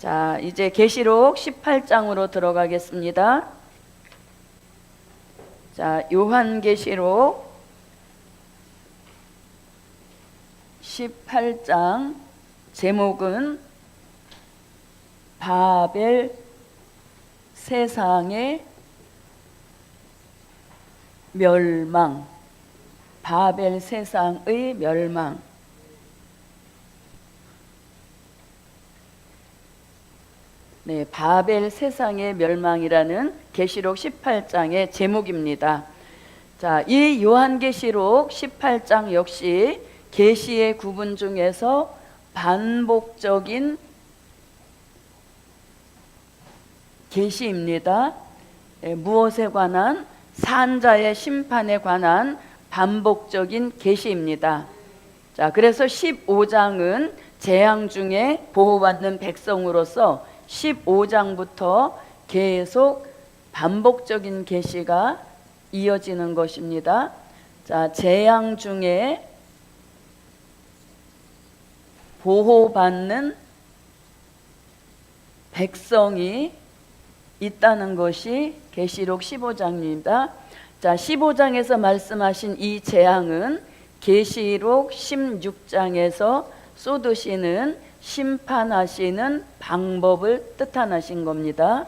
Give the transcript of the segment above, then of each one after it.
자, 이제 계시록 18장으로 들어가겠습니다. 자, 요한계시록 18장 제목은 바벨 세상의 멸망. 바벨 세상의 멸망. 네, 바벨 세상의 멸망이라는 계시록 18장의 제목입니다. 자, 이 요한계시록 18장 역시 계시의 구분 중에서 반복적인 계시입니다. 무엇에 관한? 산자의 심판에 관한 반복적인 계시입니다. 자, 그래서 15장은 재앙 중에 보호받는 백성으로서 15장부터 계속 반복적인 계시가 이어지는 것입니다. 자, 재앙 중에 보호받는 백성이 있다는 것이 계시록 15장입니다. 자, 15장에서 말씀하신 이 재앙은 계시록 16장에서 쏟으시는 심판하시는 방법을 뜻하신 겁니다.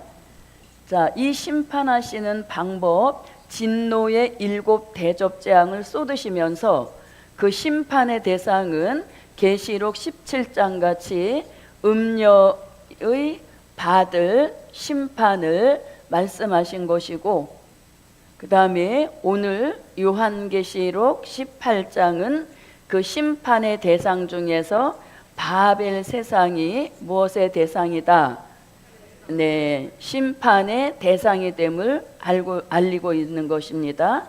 자, 이 심판하시는 방법, 진노의 7 대접 재앙을 쏟으시면서 그 심판의 대상은 계시록 17장 같이 음녀의 받을 심판을 말씀하신 것이고, 그 다음에 오늘 요한계시록 18장은 그 심판의 대상 중에서 바벨 세상이 무엇의 대상이다? 네, 심판의 대상이 됨을 알리고 있는 것입니다.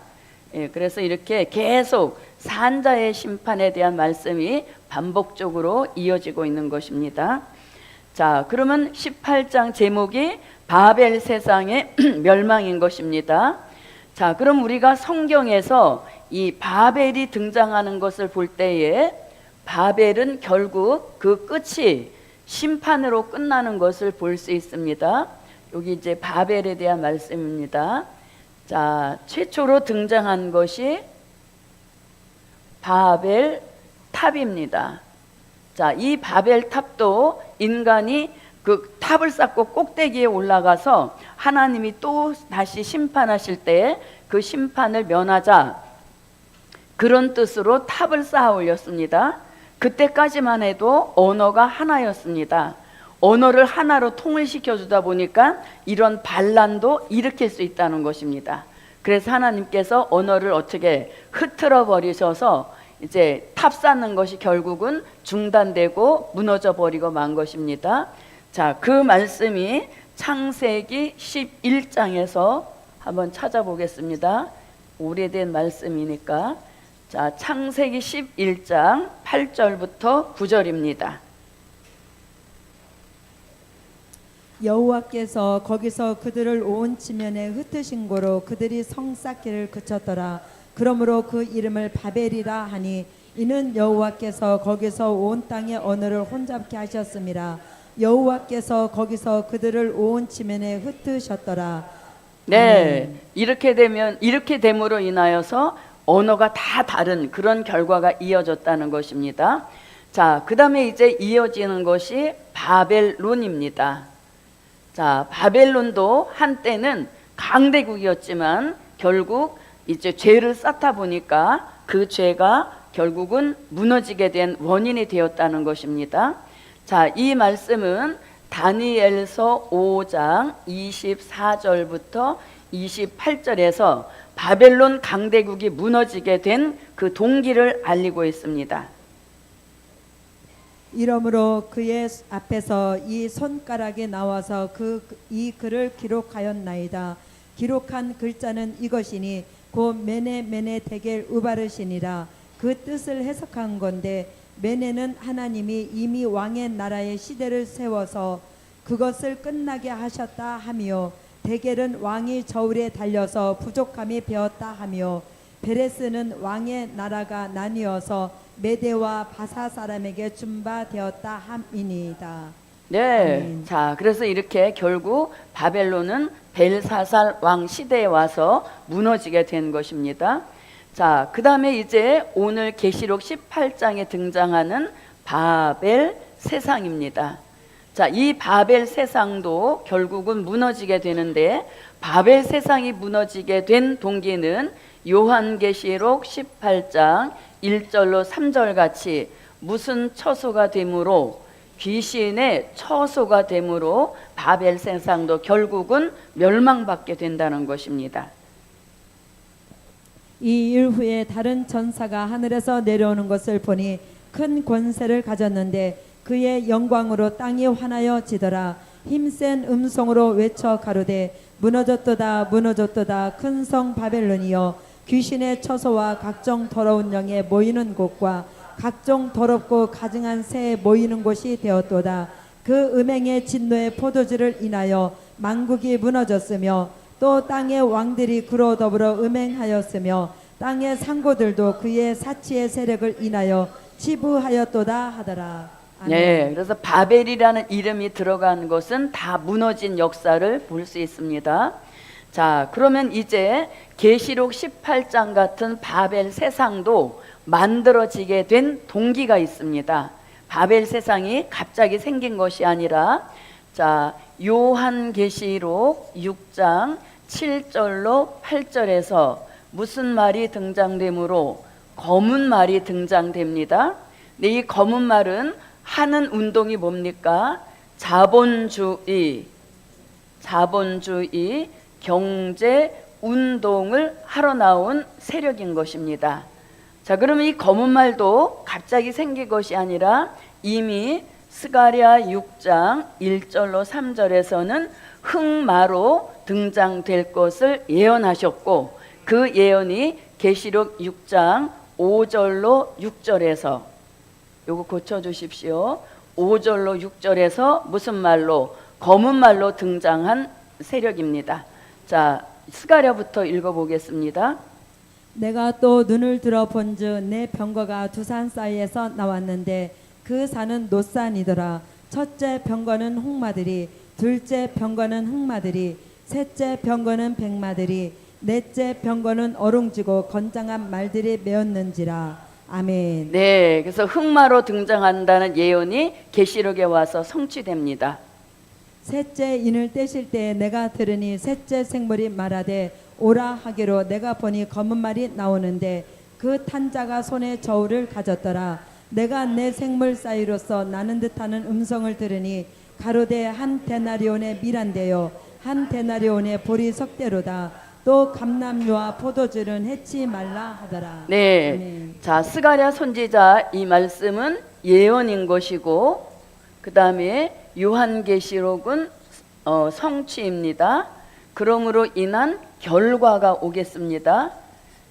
예, 그래서 이렇게 계속 산자의 심판에 대한 말씀이 반복적으로 이어지고 있는 것입니다. 자, 그러면 18장 제목이 바벨 세상의 멸망인 것입니다. 자, 그럼 우리가 성경에서 이 바벨이 등장하는 것을 볼 때에 바벨은 결국 그 끝이 심판으로 끝나는 것을 볼 수 있습니다. 여기 이제 바벨에 대한 말씀입니다. 자, 최초로 등장한 것이 바벨 탑입니다. 자, 이 바벨 탑도 인간이 그 탑을 쌓고 꼭대기에 올라가서 하나님이 또 다시 심판하실 때 그 심판을 면하자, 그런 뜻으로 탑을 쌓아 올렸습니다. 그때까지만 해도 언어가 하나였습니다. 언어를 하나로 통일시켜 주다 보니까 이런 반란도 일으킬 수 있다는 것입니다. 그래서 하나님께서 언어를 어떻게 흐트러 버리셔서 이제 탑 쌓는 것이 결국은 중단되고 무너져 버리고 만 것입니다. 자, 그 말씀이 창세기 11장에서 한번 찾아보겠습니다. 오래된 말씀이니까. 자, 창세기 11장 8절부터 9절입니다. 여호와께서 거기서 그들을 온 지면에 흩으신 고로 그들이 성 쌓기를 그쳤더라. 그러므로 그 이름을 바벨이라 하니 이는 여호와께서 거기서 온 땅의 언어를 혼잡게 하셨음이라. 여호와께서 거기서 그들을 온 지면에 흩으셨더라. 네, 이렇게 됨으로 인하여서 언어가 다 다른 그런 결과가 이어졌다는 것입니다. 자, 그 다음에 이제 이어지는 것이 바벨론입니다. 자, 바벨론도 한때는 강대국이었지만 결국 이제 죄를 쌓다 보니까 그 죄가 결국은 무너지게 된 원인이 되었다는 것입니다. 자, 이 말씀은 다니엘서 5장 24절부터 28절에서 바벨론 강대국이 무너지게 된 그 동기를 알리고 있습니다. 이러므로 그의 앞에서 이 손가락이 나와서 이 글을 기록하였나이다. 기록한 글자는 이것이니 곧 메네 데겔 우바르시니라. 그 뜻을 해석한 건데, 메네는 하나님이 이미 왕의 나라의 시대를 세워서 그것을 끝나게 하셨다 하며, 데겔은 왕이 저울에 달려서 부족함이 배었다 하며, 베레스는 왕의 나라가 나뉘어서 메대와 바사 사람에게 준바되었다 함이니이다. 네. 아멘. 자, 그래서 이렇게 결국 바벨론은 벨사살 왕 시대에 와서 무너지게 된 것입니다. 자, 그 다음에 이제 오늘 계시록 18장에 등장하는 바벨 세상입니다. 자, 이 바벨 세상도 결국은 무너지게 되는데, 바벨 세상이 무너지게 된 동기는 요한계시록 18장 1절로 3절 같이 무슨 처소가 되므로, 귀신의 처소가 되므로 바벨 세상도 결국은 멸망받게 된다는 것입니다. 이 일 후에 다른 전사가 하늘에서 내려오는 것을 보니 큰 권세를 가졌는데 그의 영광으로 땅이 환하여 지더라. 힘센 음성으로 외쳐 가로되 무너졌도다 무너졌도다 큰 성 바벨론이여, 귀신의 처소와 각종 더러운 영에 모이는 곳과 각종 더럽고 가증한 새에 모이는 곳이 되었도다. 그 음행의 진노의 포도주를 인하여 만국이 무너졌으며 또 땅의 왕들이 그로 더불어 음행하였으며 땅의 상고들도 그의 사치의 세력을 인하여 치부하였도다 하더라. 아멘. 네, 그래서 바벨이라는 이름이 들어간 것은 다 무너진 역사를 볼 수 있습니다. 자, 그러면 이제 계시록 18장 같은 바벨 세상도 만들어지게 된 동기가 있습니다. 바벨 세상이 갑자기 생긴 것이 아니라, 자, 요한계시록 6장 7절로 8절에서 무슨 말이 등장되므로 검은 말이 등장됩니다. 근데 이 검은 말은 하는 운동이 뭡니까? 자본주의, 경제 운동을 하러 나온 세력인 것입니다. 자, 그러면 이 검은 말도 갑자기 생긴 것이 아니라 이미 스가랴 6장 1절로 3절에서는 흑마로 등장될 것을 예언하셨고, 그 예언이 계시록 6장 5절로 6절에서, 요거 고쳐주십시오. 5절로 6절에서 무슨 말로? 검은 말로 등장한 세력입니다. 자, 스가랴부터 읽어보겠습니다. 내가 또 눈을 들어 본즉 내 병거가 두 산 사이에서 나왔는데 그 산은 노산이더라. 첫째 병거는 홍마들이, 둘째 병거는 흑마들이, 셋째 병거는 백마들이, 넷째 병거는 어룽지고 건장한 말들이 메었는지라. 아멘. 네, 그래서 흑마로 등장한다는 예언이 계시록에 와서 성취됩니다. 셋째 인을 떼실 때에 내가 들으니 셋째 생물이 말하되 오라 하기로, 내가 보니 검은 말이 나오는데 그 탄자가 손에 저울을 가졌더라. 내가 내 생물 사이로서 나는 듯하는 음성을 들으니 가로되 한 데나리온의 밀한데요 한 데나리온의 보리 석대로다. 또 감람류와 포도주는 해치 말라 하더라. 네, 아멘. 자, 스가랴 선지자 이 말씀은 예언인 것이고, 그 다음에 요한계시록은 성취입니다. 그러므로 인한 결과가 오겠습니다.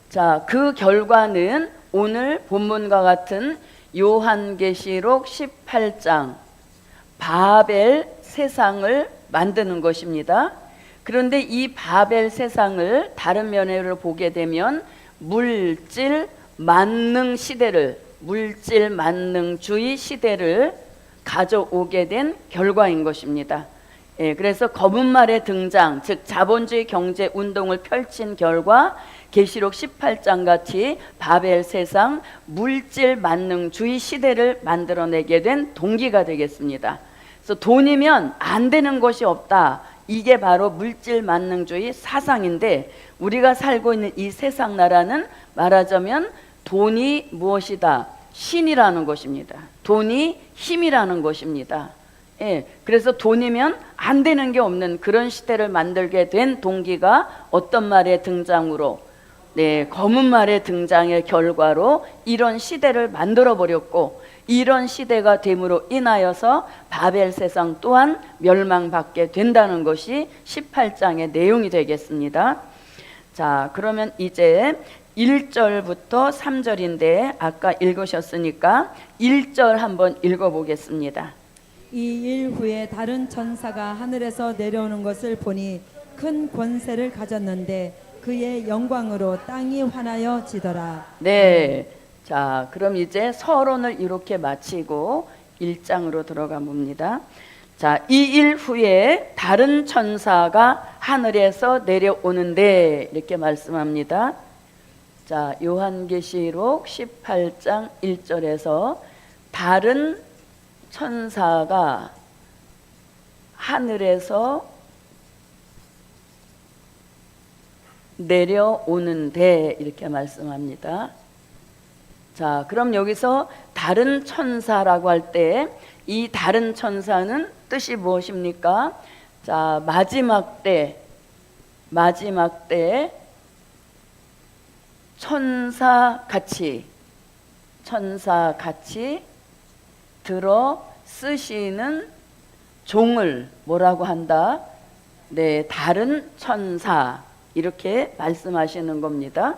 자, 그 결과는 오늘 본문과 같은 요한계시록 18장 바벨 세상을 만드는 것입니다. 그런데 이 바벨 세상을 다른 면으로 보게 되면 물질 만능 시대를, 물질 만능주의 시대를 가져오게 된 결과인 것입니다. 예, 그래서 검은 말의 등장, 즉 자본주의 경제 운동을 펼친 결과 계시록 18장 같이 바벨 세상 물질 만능주의 시대를 만들어내게 된 동기가 되겠습니다. 그래서 돈이면 안 되는 것이 없다. 이게 바로 물질 만능주의 사상인데, 우리가 살고 있는 이 세상 나라는 말하자면 돈이 무엇이다? 신이라는 것입니다. 돈이 힘이라는 것입니다. 예, 그래서 돈이면 안 되는 게 없는 그런 시대를 만들게 된 동기가 어떤 말의 등장으로, 네, 검은 말의 등장의 결과로 이런 시대를 만들어 버렸고, 이런 시대가 됨으로 인하여서 바벨 세상 또한 멸망받게 된다는 것이 18장의 내용이 되겠습니다. 자, 그러면 이제 1절부터 3절인데 아까 읽으셨으니까 1절 한번 읽어보겠습니다. 이 일 후에 다른 천사가 하늘에서 내려오는 것을 보니 큰 권세를 가졌는데 그의 영광으로 땅이 환하여 지더라. 네, 자, 그럼 이제 서론을 이렇게 마치고 1장으로 들어가 봅니다. 자, 이 일 후에 다른 천사가 하늘에서 내려오는데 이렇게 말씀합니다. 자, 요한계시록 18장 1절에서 다른 천사가 하늘에서 내려오는데 이렇게 말씀합니다. 자, 그럼 여기서 다른 천사라고 할 때 이 다른 천사는 뜻이 무엇입니까? 자, 마지막 때 천사같이 들어 쓰시는 종을 뭐라고 한다? 네, 다른 천사 이렇게 말씀하시는 겁니다.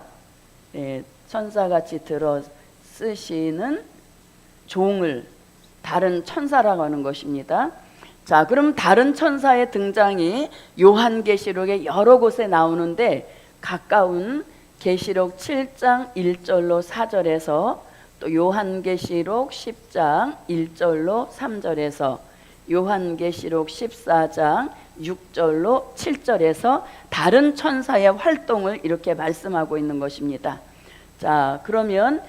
네, 천사같이 들어 쓰시는 종을 다른 천사라고 하는 것입니다. 자, 그럼 다른 천사의 등장이 요한계시록에 여러 곳에 나오는데 가까운 계시록 7장 1절로 4절에서 또 요한계시록 10장 1절로 3절에서 요한계시록 14장 6절로 7절에서 다른 천사의 활동을 이렇게 말씀하고 있는 것입니다. 자, 그러면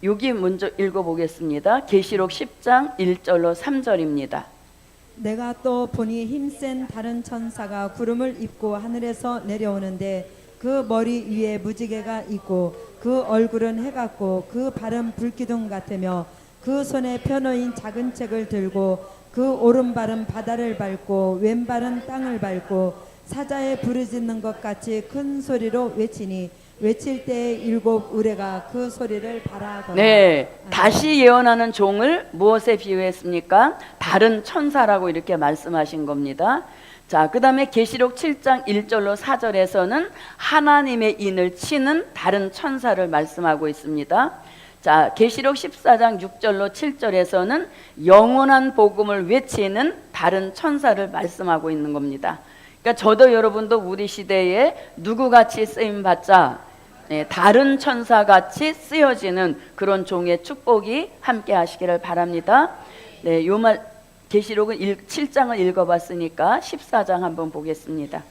여기 먼저 읽어보겠습니다. 계시록 10장 1절로 3절입니다. 내가 또 보니 힘센 다른 천사가 구름을 입고 하늘에서 내려오는데 그 머리 위에 무지개가 있고 그 얼굴은 해 같고 그 발은 불기둥 같으며 그 손에 펴놓인 작은 책을 들고 그 오른발은 바다를 밟고 왼발은 땅을 밟고 사자에 부르짖는 것 같이 큰 소리로 외치니 외칠 때 일곱 의뢰가 그 소리를 바라거나. 네, 다시 예언하는 종을 무엇에 비유했습니까? 다른 천사라고 이렇게 말씀하신 겁니다. 자, 그 다음에 계시록 7장 1절로 4절에서는 하나님의 인을 치는 다른 천사를 말씀하고 있습니다. 자, 계시록 14장 6절로 7절에서는 영원한 복음을 외치는 다른 천사를 말씀하고 있는 겁니다. 그러니까 저도 여러분도 우리 시대에 누구같이 쓰임받자 다른 천사같이 쓰여지는 그런 종의 축복이 함께 하시기를 바랍니다. 네, 요 말 계시록은 7장을 읽어봤으니까 14장 한번 보겠습니다.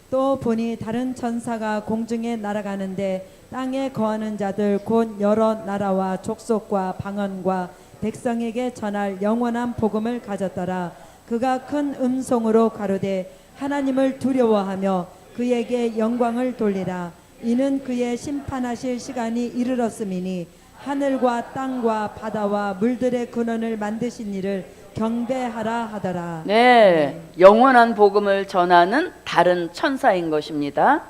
또 보니 다른 천사가 공중에 날아가는데 땅에 거하는 자들 곧 여러 나라와 족속과 방언과 백성에게 전할 영원한 복음을 가졌더라. 그가 큰 음성으로 가로되 하나님을 두려워하며 그에게 영광을 돌리라. 이는 그의 심판하실 시간이 이르렀음이니 하늘과 땅과 바다와 물들의 근원을 만드신 이를 경배하라 하더라. 네, 영원한 복음을 전하는 다른 천사인 것입니다.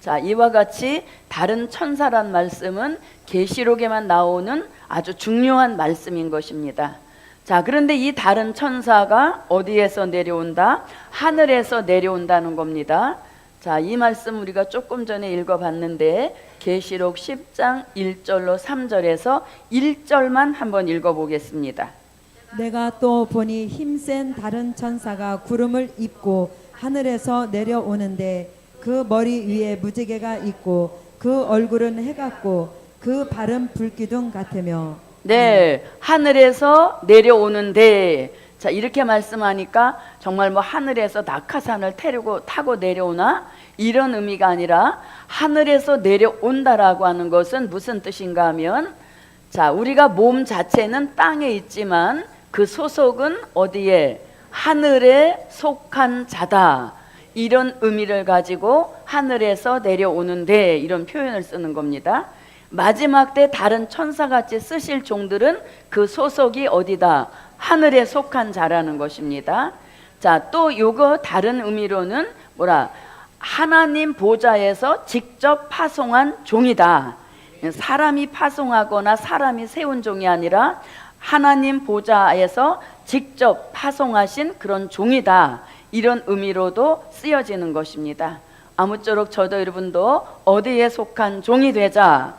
자, 이와 같이 다른 천사란 말씀은 계시록에만 나오는 아주 중요한 말씀인 것입니다. 자, 그런데 이 다른 천사가 어디에서 내려온다? 하늘에서 내려온다는 겁니다. 자, 이 말씀 우리가 조금 전에 읽어봤는데 계시록 10장 1절로 3절에서 1절만 한번 읽어보겠습니다. 내가 또 보니 힘센 다른 천사가 구름을 입고 하늘에서 내려오는데 그 머리 위에 무지개가 있고 그 얼굴은 해 같고 그 발은 불기둥 같으며. 네, 하늘에서 내려오는데, 자, 이렇게 말씀하니까 정말 뭐 하늘에서 낙하산을 타고 내려오나 이런 의미가 아니라 하늘에서 내려온다라고 하는 것은 무슨 뜻인가 하면, 자, 우리가 몸 자체는 땅에 있지만 그 소속은 어디에? 하늘에 속한 자다. 이런 의미를 가지고 하늘에서 내려오는데 이런 표현을 쓰는 겁니다. 마지막 때 다른 천사같이 쓰실 종들은 그 소속이 어디다? 하늘에 속한 자라는 것입니다. 자, 또 요거 다른 의미로는 뭐라? 하나님 보좌에서 직접 파송한 종이다. 사람이 파송하거나 사람이 세운 종이 아니라 하나님 보좌에서 직접 파송하신 그런 종이다. 이런 의미로도 쓰여지는 것입니다. 아무쪼록 저도 여러분도 어디에 속한 종이 되자.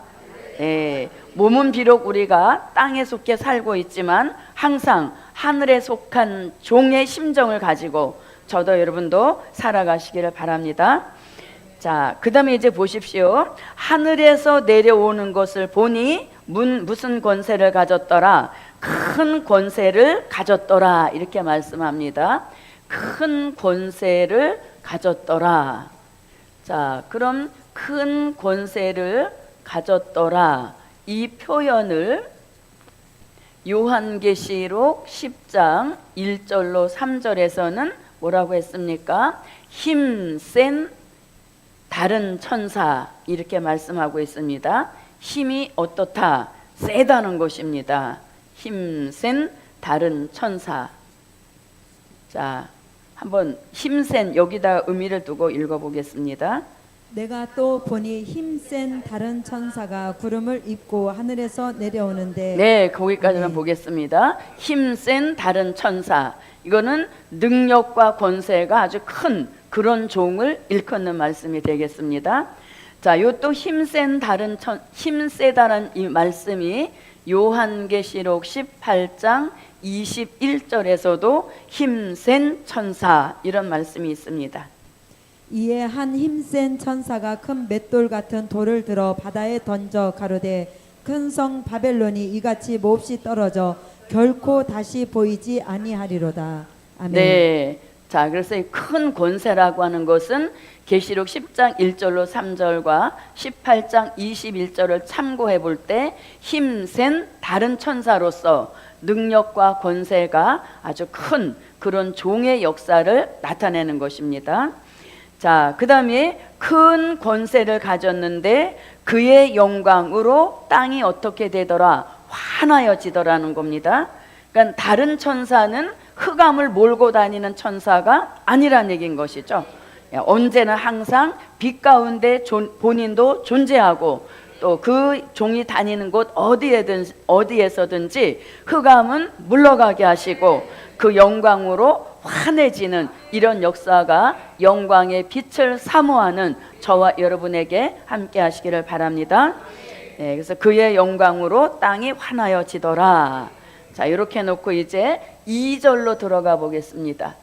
몸은 비록 우리가 땅에 속해 살고 있지만 항상 하늘에 속한 종의 심정을 가지고 저도 여러분도 살아가시기를 바랍니다. 자, 그 다음에 이제 보십시오. 하늘에서 내려오는 것을 보니 무슨 권세를 가졌더라? 큰 권세를 가졌더라. 이렇게 말씀합니다. 큰 권세를 가졌더라. 자, 그럼 큰 권세를 가졌더라. 이 표현을 요한계시록 10장 1절로 3절에서는 뭐라고 했습니까? 힘센 다른 천사 이렇게 말씀하고 있습니다. 힘이 어떻다? 세다는 것입니다. 힘센 다른 천사. 자, 한번 힘센 여기다 의미를 두고 읽어보겠습니다. 내가 또 보니 힘센 다른 천사가 구름을 입고 하늘에서 내려오는데 네, 거기까지만 네. 보겠습니다. 힘센 다른 천사. 이거는 능력과 권세가 아주 큰 그런 종을 일컫는 말씀이 되겠습니다. 자, 요 또 힘세다는 이 말씀이 요한계시록 18장 21절에서도 힘센 천사 이런 말씀이 있습니다. 이에 한 힘센 천사가 큰 맷돌 같은 돌을 들어 바다에 던져 가로되 큰 성 바벨론이 이같이 몹시 떨어져 결코 다시 보이지 아니하리로다. 아멘. 네. 자, 그래서 이 큰 권세라고 하는 것은 계시록 10장 1절로 3절과 18장 21절을 참고해 볼 때 힘센 다른 천사로서 능력과 권세가 아주 큰 그런 종의 역사를 나타내는 것입니다. 자, 그 다음에 큰 권세를 가졌는데 그의 영광으로 땅이 어떻게 되더라? 환하여지더라는 겁니다. 그러니까 다른 천사는 흑암을 몰고 다니는 천사가 아니란 얘기인 것이죠. 언제나 항상 빛 가운데 본인도 존재하고 또 그 종이 다니는 곳 어디에서든지 흑암은 물러가게 하시고 그 영광으로 환해지는 이런 역사가 영광의 빛을 사모하는 저와 여러분에게 함께 하시기를 바랍니다. 네, 그래서 그의 영광으로 땅이 환하여지더라. 자, 이렇게 놓고 이제 2절로 들어가 보겠습니다.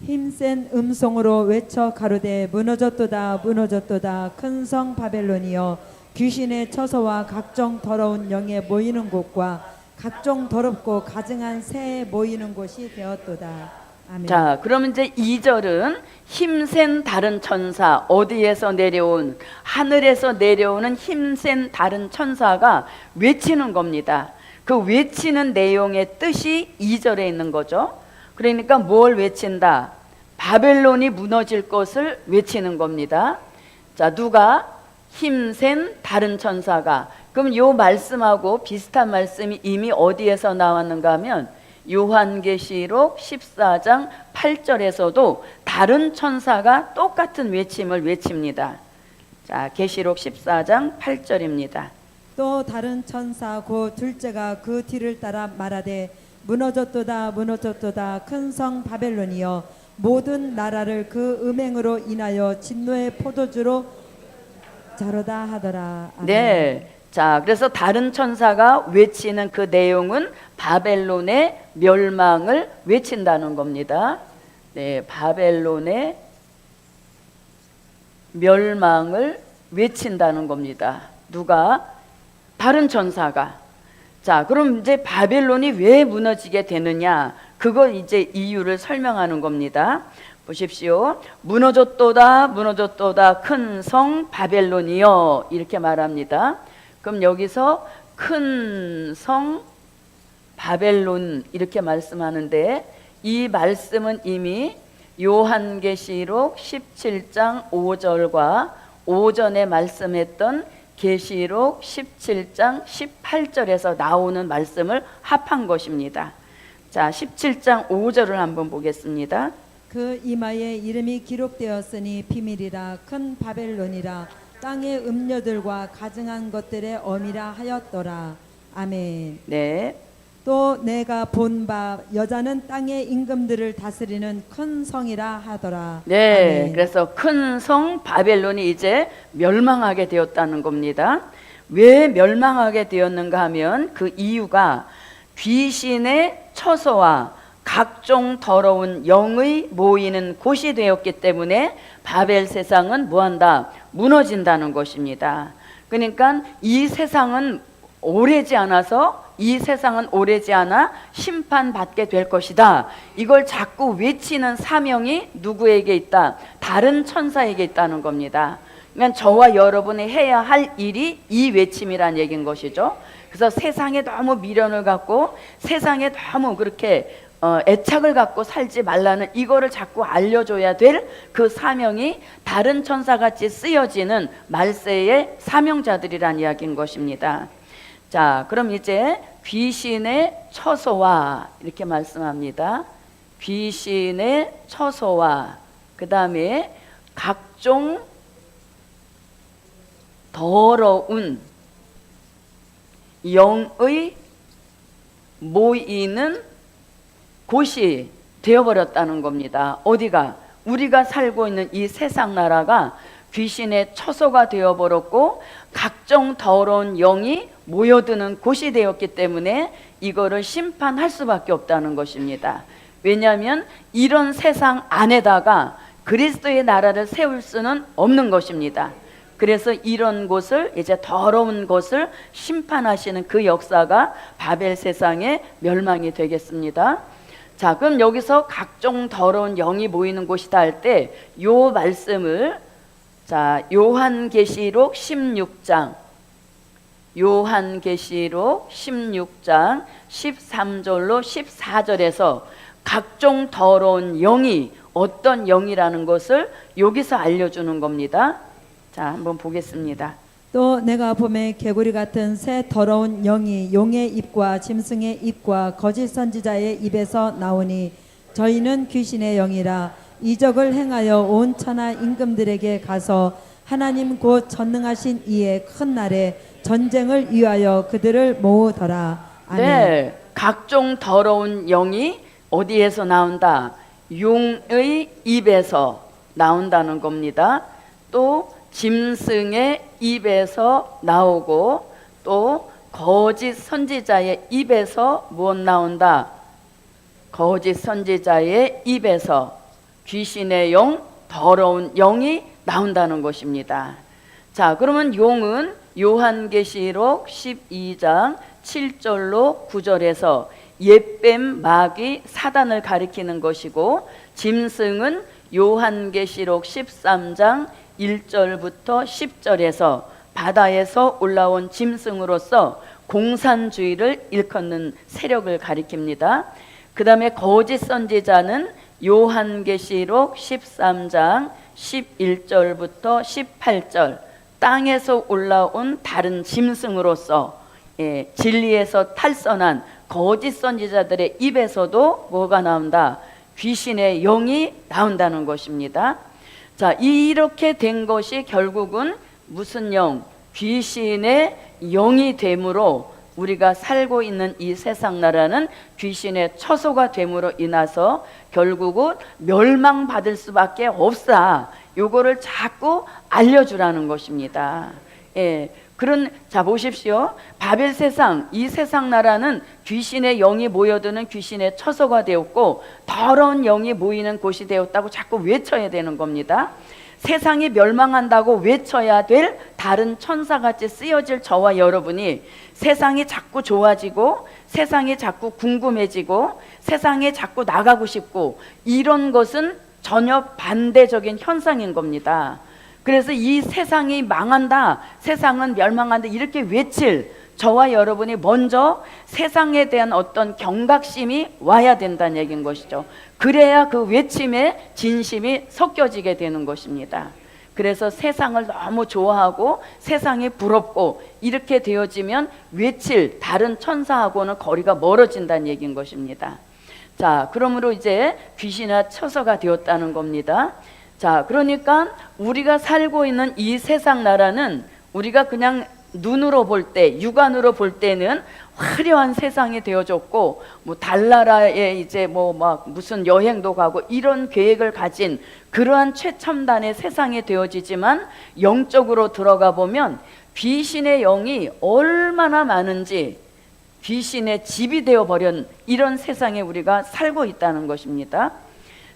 힘센 음성으로 외쳐 가로되 무너졌도다 무너졌도다 큰 성 바벨론이여 귀신의 처소와 각종 더러운 영에 모이는 곳과 각종 더럽고 가증한 새에 모이는 곳이 되었도다. 아멘. 자, 그러면 이제 2절은 힘센 다른 천사, 어디에서 내려온, 하늘에서 내려오는 힘센 다른 천사가 외치는 겁니다. 그 외치는 내용의 뜻이 2절에 있는 거죠. 그러니까 뭘 외친다? 바벨론이 무너질 것을 외치는 겁니다. 자, 누가? 힘센 다른 천사가. 그럼 요 말씀하고 비슷한 말씀이 이미 어디에서 나왔는가 하면 요한계시록 14장 8절에서도 다른 천사가 똑같은 외침을 외칩니다. 자, 계시록 14장 8절입니다. 또 다른 천사 곧 둘째가 그 뒤를 따라 말하되 무너졌도다 무너졌도다 큰 성 바벨론이여 모든 나라를 그 음행으로 인하여 진노의 포도주로 자로다 하더라. 아멘. 네. 자, 그래서 다른 천사가 외치는 그 내용은 바벨론의 멸망을 외친다는 겁니다. 네, 바벨론의 멸망을 외친다는 겁니다. 누가? 다른 천사가. 자, 그럼 이제 바벨론이 왜 무너지게 되느냐? 그걸 이제 이유를 설명하는 겁니다. 보십시오. 무너졌도다 무너졌도다 큰 성 바벨론이여 이렇게 말합니다. 그럼 여기서 큰 성 바벨론 이렇게 말씀하는데 이 말씀은 이미 요한계시록 17장 5절과 오전에 말씀했던 계시록 17장 18절에서 나오는 말씀을 합한 것입니다. 자, 17장 5절을 한번 보겠습니다. 그 이마에 이름이 기록되었으니 비밀이라 큰 바벨론이라 땅의 음녀들과 가증한 것들의 어미라 하였더라. 아멘. 네. 또 내가 본 바 여자는 땅의 임금들을 다스리는 큰 성이라 하더라. 네. 아멘. 그래서 큰 성 바벨론이 이제 멸망하게 되었다는 겁니다. 왜 멸망하게 되었는가 하면 그 이유가 귀신의 처소와 각종 더러운 영의 모이는 곳이 되었기 때문에 바벨 세상은 뭐한다? 무너진다는 것입니다. 그러니까 이 세상은 오래지 않아서 이 세상은 오래지 않아 심판받게 될 것이다. 이걸 자꾸 외치는 사명이 누구에게 있다? 다른 천사에게 있다는 겁니다. 그러니까 저와 여러분이 해야 할 일이 이 외침이란 얘기인 것이죠. 그래서 세상에 너무 미련을 갖고 세상에 너무 그렇게 애착을 갖고 살지 말라는 이거를 자꾸 알려줘야 될 그 사명이 다른 천사같이 쓰여지는 말세의 사명자들이란 이야기인 것입니다. 자, 그럼 이제 귀신의 처소와 이렇게 말씀합니다. 귀신의 처소와 그 다음에 각종 더러운 영의 모이는 곳이 되어버렸다는 겁니다. 어디가? 우리가 살고 있는 이 세상 나라가 귀신의 처소가 되어버렸고 각종 더러운 영이 모여드는 곳이 되었기 때문에 이거를 심판할 수밖에 없다는 것입니다. 왜냐하면 이런 세상 안에다가 그리스도의 나라를 세울 수는 없는 것입니다. 그래서 이런 곳을, 이제 더러운 곳을 심판하시는 그 역사가 바벨 세상의 멸망이 되겠습니다. 자, 그럼 여기서 각종 더러운 영이 모이는 곳이다 할 때 요 말씀을, 자, 요한계시록 16장 13절로 14절에서 각종 더러운 영이 어떤 영이라는 것을 여기서 알려주는 겁니다. 자, 한번 보겠습니다. 또 내가 봄에 개구리 같은 새 더러운 영이 용의 입과 짐승의 입과 거짓 선지자의 입에서 나오니 저희는 귀신의 영이라 이적을 행하여 온 천하 임금들에게 가서 하나님 곧 전능하신 이의 큰 날에 전쟁을 위하여 그들을 모으더라. 아멘. 네, 각종 더러운 영이 어디에서 나온다? 용의 입에서 나온다는 겁니다. 또 짐승의 입에서 나오고 또 거짓 선지자의 입에서 무엇 나온다? 거짓 선지자의 입에서 귀신의 영, 더러운 영이 나온다는 것입니다. 자, 그러면 용은 요한계시록 12장 7절로 9절에서 옛뱀 마귀 사단을 가리키는 것이고, 짐승은 요한계시록 13장 1절부터 10절에서 바다에서 올라온 짐승으로서 공산주의를 일컫는 세력을 가리킵니다. 그 다음에 거짓 선지자는 요한계시록 13장 11절부터 18절 땅에서 올라온 다른 짐승으로서 진리에서 탈선한 거짓 선지자들의 입에서도 뭐가 나온다? 귀신의 영이 나온다는 것입니다. 자, 이렇게 된 것이 결국은 무슨 영? 귀신의 영이 됨으로 우리가 살고 있는 이 세상 나라는 귀신의 처소가 됨으로 인해서 결국은 멸망받을 수밖에 없다. 요거를 자꾸 알려주라는 것입니다. 자, 보십시오. 바벨 세상, 이 세상 나라는 귀신의 영이 모여드는 귀신의 처소가 되었고 더러운 영이 모이는 곳이 되었다고 자꾸 외쳐야 되는 겁니다. 세상이 멸망한다고 외쳐야 될 다른 천사같이 쓰여질 저와 여러분이 세상이 자꾸 좋아지고 세상이 자꾸 궁금해지고 세상에 자꾸 나가고 싶고 이런 것은 전혀 반대적인 현상인 겁니다. 그래서 이 세상이 망한다, 세상은 멸망한다 이렇게 외칠 저와 여러분이 먼저 세상에 대한 어떤 경각심이 와야 된다는 얘기인 것이죠. 그래야 그 외침에 진심이 섞여지게 되는 것입니다. 그래서 세상을 너무 좋아하고 세상이 부럽고 이렇게 되어지면 외칠 다른 천사하고는 거리가 멀어진다는 얘기인 것입니다. 자, 그러므로 이제 귀신의 처소가 되었다는 겁니다. 자, 그러니까 우리가 살고 있는 이 세상 나라는 우리가 그냥 눈으로 볼 때, 육안으로 볼 때는 화려한 세상이 되어졌고, 뭐 달나라에 이제 뭐 막 무슨 여행도 가고 이런 계획을 가진 그러한 최첨단의 세상이 되어지지만 영적으로 들어가 보면 귀신의 영이 얼마나 많은지 귀신의 집이 되어버린 이런 세상에 우리가 살고 있다는 것입니다.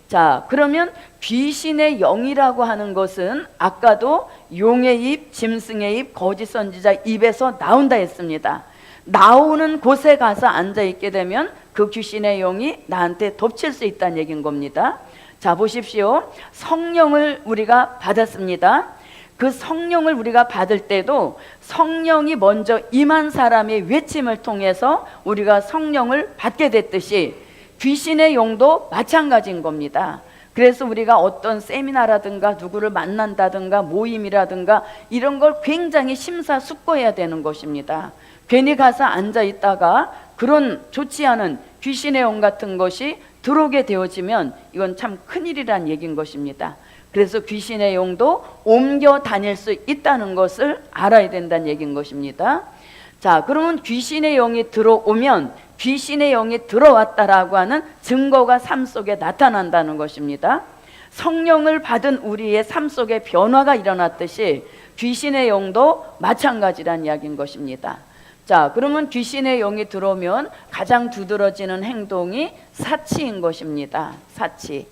자, 그러면 귀신의 영이라고 하는 것은 아까도 용의 입, 짐승의 입, 거짓 선지자 입에서 나온다 했습니다. 나오는 곳에 가서 앉아 있게 되면 그 귀신의 영이 나한테 덮칠 수 있다는 얘기인 겁니다. 자, 보십시오. 성령을 우리가 받았습니다. 그 성령을 우리가 받을 때도 성령이 먼저 임한 사람의 외침을 통해서 우리가 성령을 받게 됐듯이 귀신의 영도 마찬가지인 겁니다. 그래서 우리가 어떤 세미나라든가 누구를 만난다든가 모임이라든가 이런 걸 굉장히 심사숙고해야 되는 것입니다. 괜히 가서 앉아 있다가 그런 좋지 않은 귀신의 영 같은 것이 들어오게 되어지면 이건 참 큰일이란 얘기인 것입니다. 그래서 귀신의 영도 옮겨 다닐 수 있다는 것을 알아야 된다는 얘기인 것입니다. 자, 그러면 귀신의 영이 들어오면 귀신의 영이 들어왔다라고 하는 증거가 삶 속에 나타난다는 것입니다. 성령을 받은 우리의 삶 속에 변화가 일어났듯이 귀신의 영도 마찬가지란 이야기인 것입니다. 자, 그러면 귀신의 영이 들어오면 가장 두드러지는 행동이 사치인 것입니다. 사치.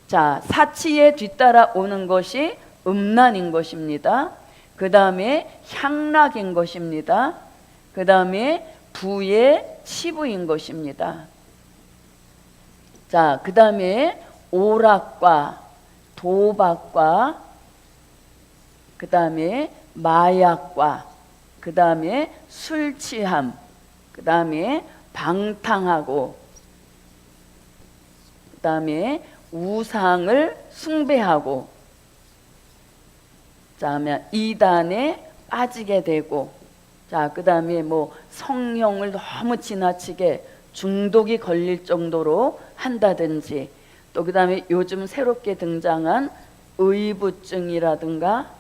자, 사치에 뒤따라 오는 것이 음란인 것입니다. 그 다음에 향락인 것입니다. 그 다음에 부의 치부인 것입니다. 자, 그 다음에 오락과 도박과 그 다음에 마약과 그 다음에 술 취함, 그 다음에 방탕하고 그 다음에 우상을 숭배하고 자, 이단에 빠지게 되고 자, 그 다음에 뭐 성령을 너무 지나치게 중독이 걸릴 정도로 한다든지 또 그 다음에 요즘 새롭게 등장한 의부증이라든가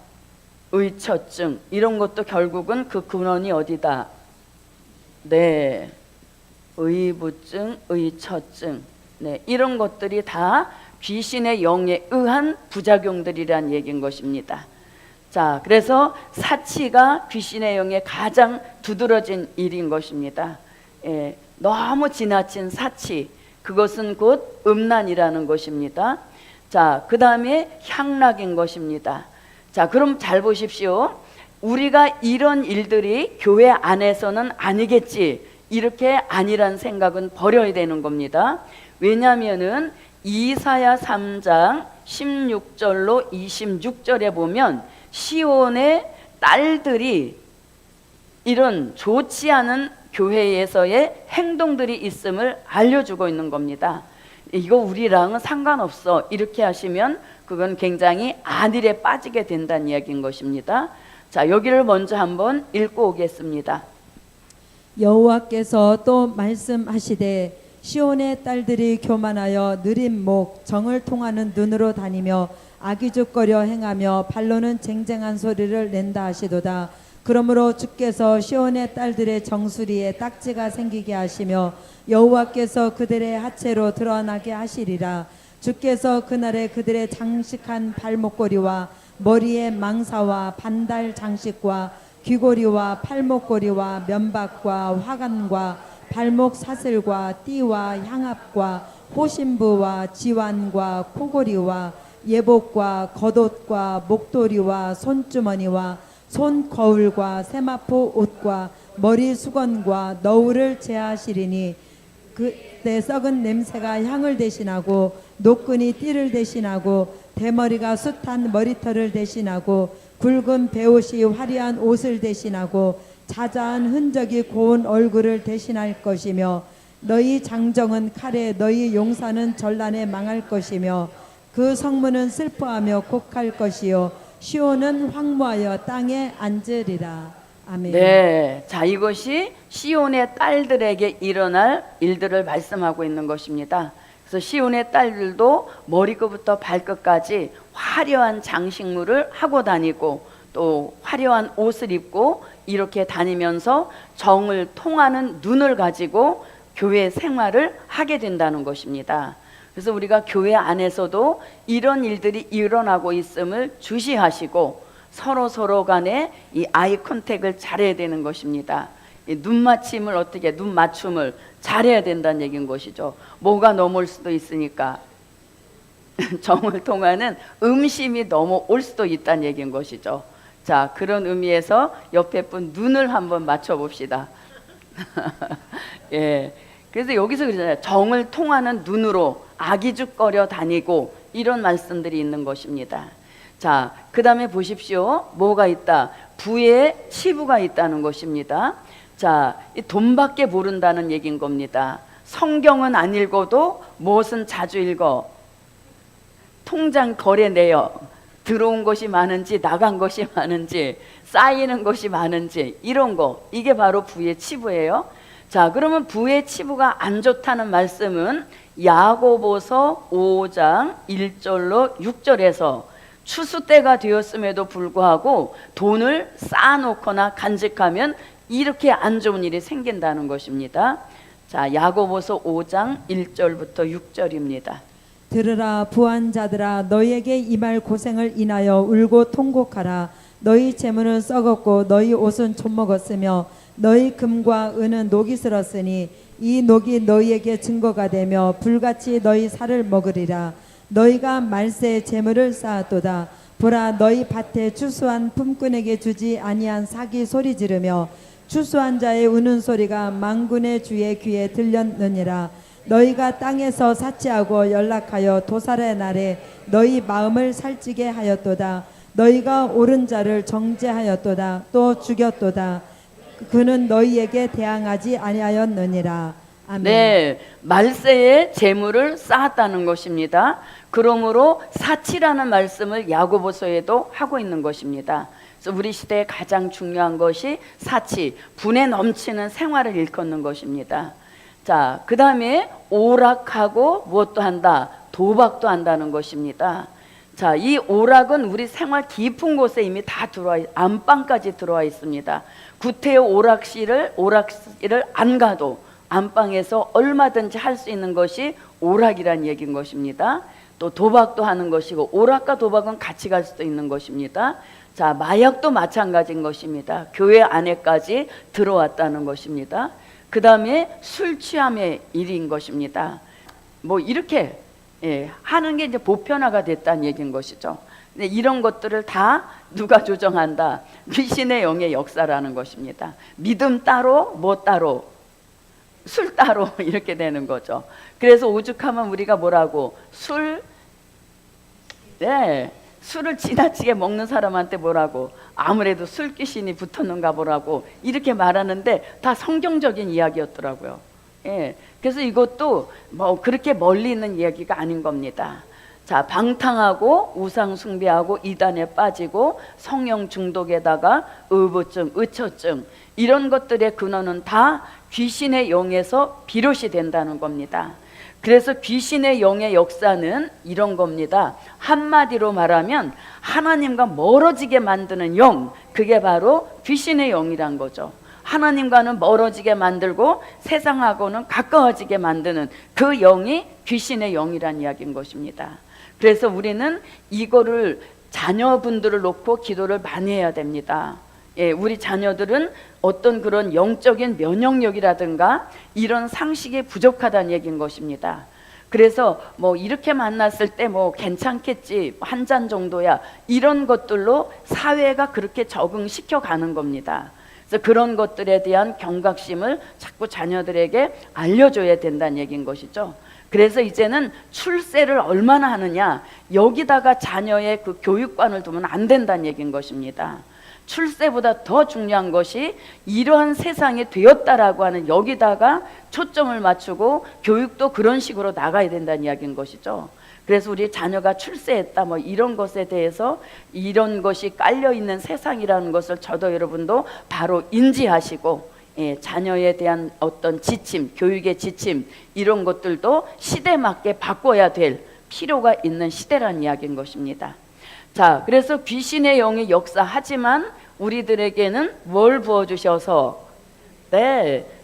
의처증 이런 것도 결국은 그 근원이 어디다? 네, 의부증, 의처증 네, 이런 것들이 다 귀신의 영에 의한 부작용들이란 얘기인 것입니다. 자, 그래서 사치가 귀신의 영에 가장 두드러진 일인 것입니다. 예, 너무 지나친 사치, 그것은 곧 음란이라는 것입니다. 자, 그 다음에 향락인 것입니다. 자, 그럼 잘 보십시오. 우리가 이런 일들이 교회 안에서는 아니겠지, 이렇게 아니란 생각은 버려야 되는 겁니다. 왜냐하면은 이사야 3장 16절로 26절에 보면 시온의 딸들이 이런 좋지 않은 교회에서의 행동들이 있음을 알려주고 있는 겁니다. 이거 우리랑은 상관없어, 이렇게 하시면 그건 굉장히 안일에 빠지게 된다는 이야기인 것입니다. 자, 여기를 먼저 한번 읽고 오겠습니다. 여호와께서 또 말씀하시되 시온의 딸들이 교만하여 느린 목 정을 통하는 눈으로 다니며 악의죽거려 행하며 발로는 쟁쟁한 소리를 낸다 하시도다. 그러므로 주께서 시온의 딸들의 정수리에 딱지가 생기게 하시며 여호와께서 그들의 하체로 드러나게 하시리라. 주께서 그날에 그들의 장식한 발목걸이와 머리에 망사와 반달 장식과 귀고리와 팔목걸이와 면박과 화관과 발목 사슬과 띠와 향압과 호신부와 지완과 코고리와 예복과 겉옷과 목도리와 손주머니와 손거울과 세마포 옷과 머리 수건과 너울을 제하시리니 그때 썩은 냄새가 향을 대신하고 노끈이 띠를 대신하고 대머리가 숱한 머리털을 대신하고 굵은 베옷이 화려한 옷을 대신하고 자자한 흔적이 고운 얼굴을 대신할 것이며 너희 장정은 칼에 너희 용사는 전란에 망할 것이며 그 성문은 슬퍼하며 곡할 것이요 시온은 황무하여 땅에 앉으리라. 아멘. 네, 자, 이것이 시온의 딸들에게 일어날 일들을 말씀하고 있는 것입니다. 그래서 시온의 딸들도 머리끝부터 발끝까지 화려한 장식물을 하고 다니고 또 화려한 옷을 입고 이렇게 다니면서 정을 통하는 눈을 가지고 교회 생활을 하게 된다는 것입니다. 그래서 우리가 교회 안에서도 이런 일들이 일어나고 있음을 주시하시고 서로 간에 이 아이 컨택을 잘해야 되는 것입니다. 이 눈맞춤을 어떻게 눈 맞춤을 잘해야 된다는 얘기인 것이죠. 뭐가 넘어올 수도 있으니까 정을 통하는 음심이 넘어올 수도 있다는 얘기인 것이죠. 자, 그런 의미에서 옆에 분 눈을 한번 맞춰 봅시다. 예. 그래서 여기서 그러잖아요. 정을 통하는 눈으로 아기죽거려 다니고 이런 말씀들이 있는 것입니다. 자, 그 다음에 보십시오. 뭐가 있다? 부에 치부가 있다는 것입니다. 자, 이 돈밖에 모른다는 얘기인 겁니다. 성경은 안 읽어도 무엇은 자주 읽어. 통장 거래 내역, 들어온 것이 많은지 나간 것이 많은지 쌓이는 것이 많은지 이런 거, 이게 바로 부의 치부예요. 자, 그러면 부의 치부가 안 좋다는 말씀은 야고보서 5장 1절로 6절에서 추수 때가 되었음에도 불구하고 돈을 쌓아놓거나 간직하면 이렇게 안 좋은 일이 생긴다는 것입니다. 자, 야고보서 5장 1절부터 6절입니다. 들으라 부한 자들아, 너희에게 임할 고생을 인하여 울고 통곡하라. 너희 재물은 썩었고 너희 옷은 좀먹었으며 너희 금과 은은 녹이 슬었으니 이 녹이 너희에게 증거가 되며 불같이 너희 살을 먹으리라. 너희가 말세에 재물을 쌓았도다. 보라, 너희 밭에 추수한 품꾼에게 주지 아니한 삭이 소리 지르며 추수한 자의 우는 소리가 만군의 주의 귀에 들렸느니라. 너희가 땅에서 사치하고 연락하여 도살의 날에 너희 마음을 살찌게 하였도다. 너희가 옳은 자를 정죄하였도다. 또 죽였도다. 그는 너희에게 대항하지 아니하였느니라. 아멘. 네, 말세에 재물을 쌓았다는 것입니다. 그러므로 사치라는 말씀을 야고보서에도 하고 있는 것입니다. 그래서 우리 시대에 가장 중요한 것이 사치, 분에 넘치는 생활을 일컫는 것입니다. 자, 그 다음에 오락하고 무엇도 한다? 도박도 한다는 것입니다. 자, 이 오락은 우리 생활 깊은 곳에 이미 다 들어와, 안방까지 들어와 있습니다. 구태여 오락실을 안 가도 안방에서 얼마든지 할 수 있는 것이 오락이란 얘기인 것입니다. 또 도박도 하는 것이고, 오락과 도박은 같이 갈 수도 있는 것입니다. 자, 마약도 마찬가지인 것입니다. 교회 안에까지 들어왔다는 것입니다. 그 다음에 술 취함의 일인 것입니다. 뭐 이렇게 하는 게 이제 보편화가 됐다는 얘기인 것이죠. 근데 이런 것들을 다 누가 조정한다? 귀신의 영의 역사라는 것입니다. 믿음 따로, 뭐 따로, 술 따로 이렇게 되는 거죠. 그래서 오죽하면 우리가 뭐라고 술을 지나치게 먹는 사람한테 뭐라고, 아무래도 술 귀신이 붙었는가 보라고 이렇게 말하는데 다 성경적인 이야기였더라고요. 그래서 이것도 뭐 그렇게 멀리 있는 이야기가 아닌 겁니다. 자, 방탕하고 우상 숭배하고 이단에 빠지고 성령 중독에다가 의부증, 의처증 이런 것들의 근원은 다 귀신의 영에서 비롯이 된다는 겁니다. 그래서 귀신의 영의 역사는 이런 겁니다. 한마디로 말하면 하나님과 멀어지게 만드는 영, 그게 바로 귀신의 영이란 거죠. 하나님과는 멀어지게 만들고 세상하고는 가까워지게 만드는 그 영이 귀신의 영이란 이야기인 것입니다. 그래서 우리는 이거를 자녀분들을 놓고 기도를 많이 해야 됩니다. 우리 자녀들은 어떤 그런 영적인 면역력이라든가 이런 상식이 부족하다는 얘기인 것입니다. 그래서 뭐 이렇게 만났을 때 뭐 괜찮겠지, 한 잔 정도야, 이런 것들로 사회가 그렇게 적응시켜 가는 겁니다. 그래서 그런 것들에 대한 경각심을 자꾸 자녀들에게 알려줘야 된다는 얘기인 것이죠. 그래서 이제는 출세를 얼마나 하느냐, 여기다가 자녀의 그 교육관을 두면 안 된다는 얘기인 것입니다. 출세보다 더 중요한 것이 이러한 세상이 되었다라고 하는 여기다가 초점을 맞추고 교육도 그런 식으로 나가야 된다는 이야기인 것이죠. 그래서 우리 자녀가 출세했다 뭐 이런 것에 대해서 이런 것이 깔려있는 세상이라는 것을 저도 여러분도 바로 인지하시고, 자녀에 대한 어떤 지침, 교육의 지침 이런 것들도 시대에 맞게 바꿔야 될 필요가 있는 시대라는 이야기인 것입니다. 자, 그래서 귀신의 영이 역사하지만 우리들에게는 뭘 부어주셔서,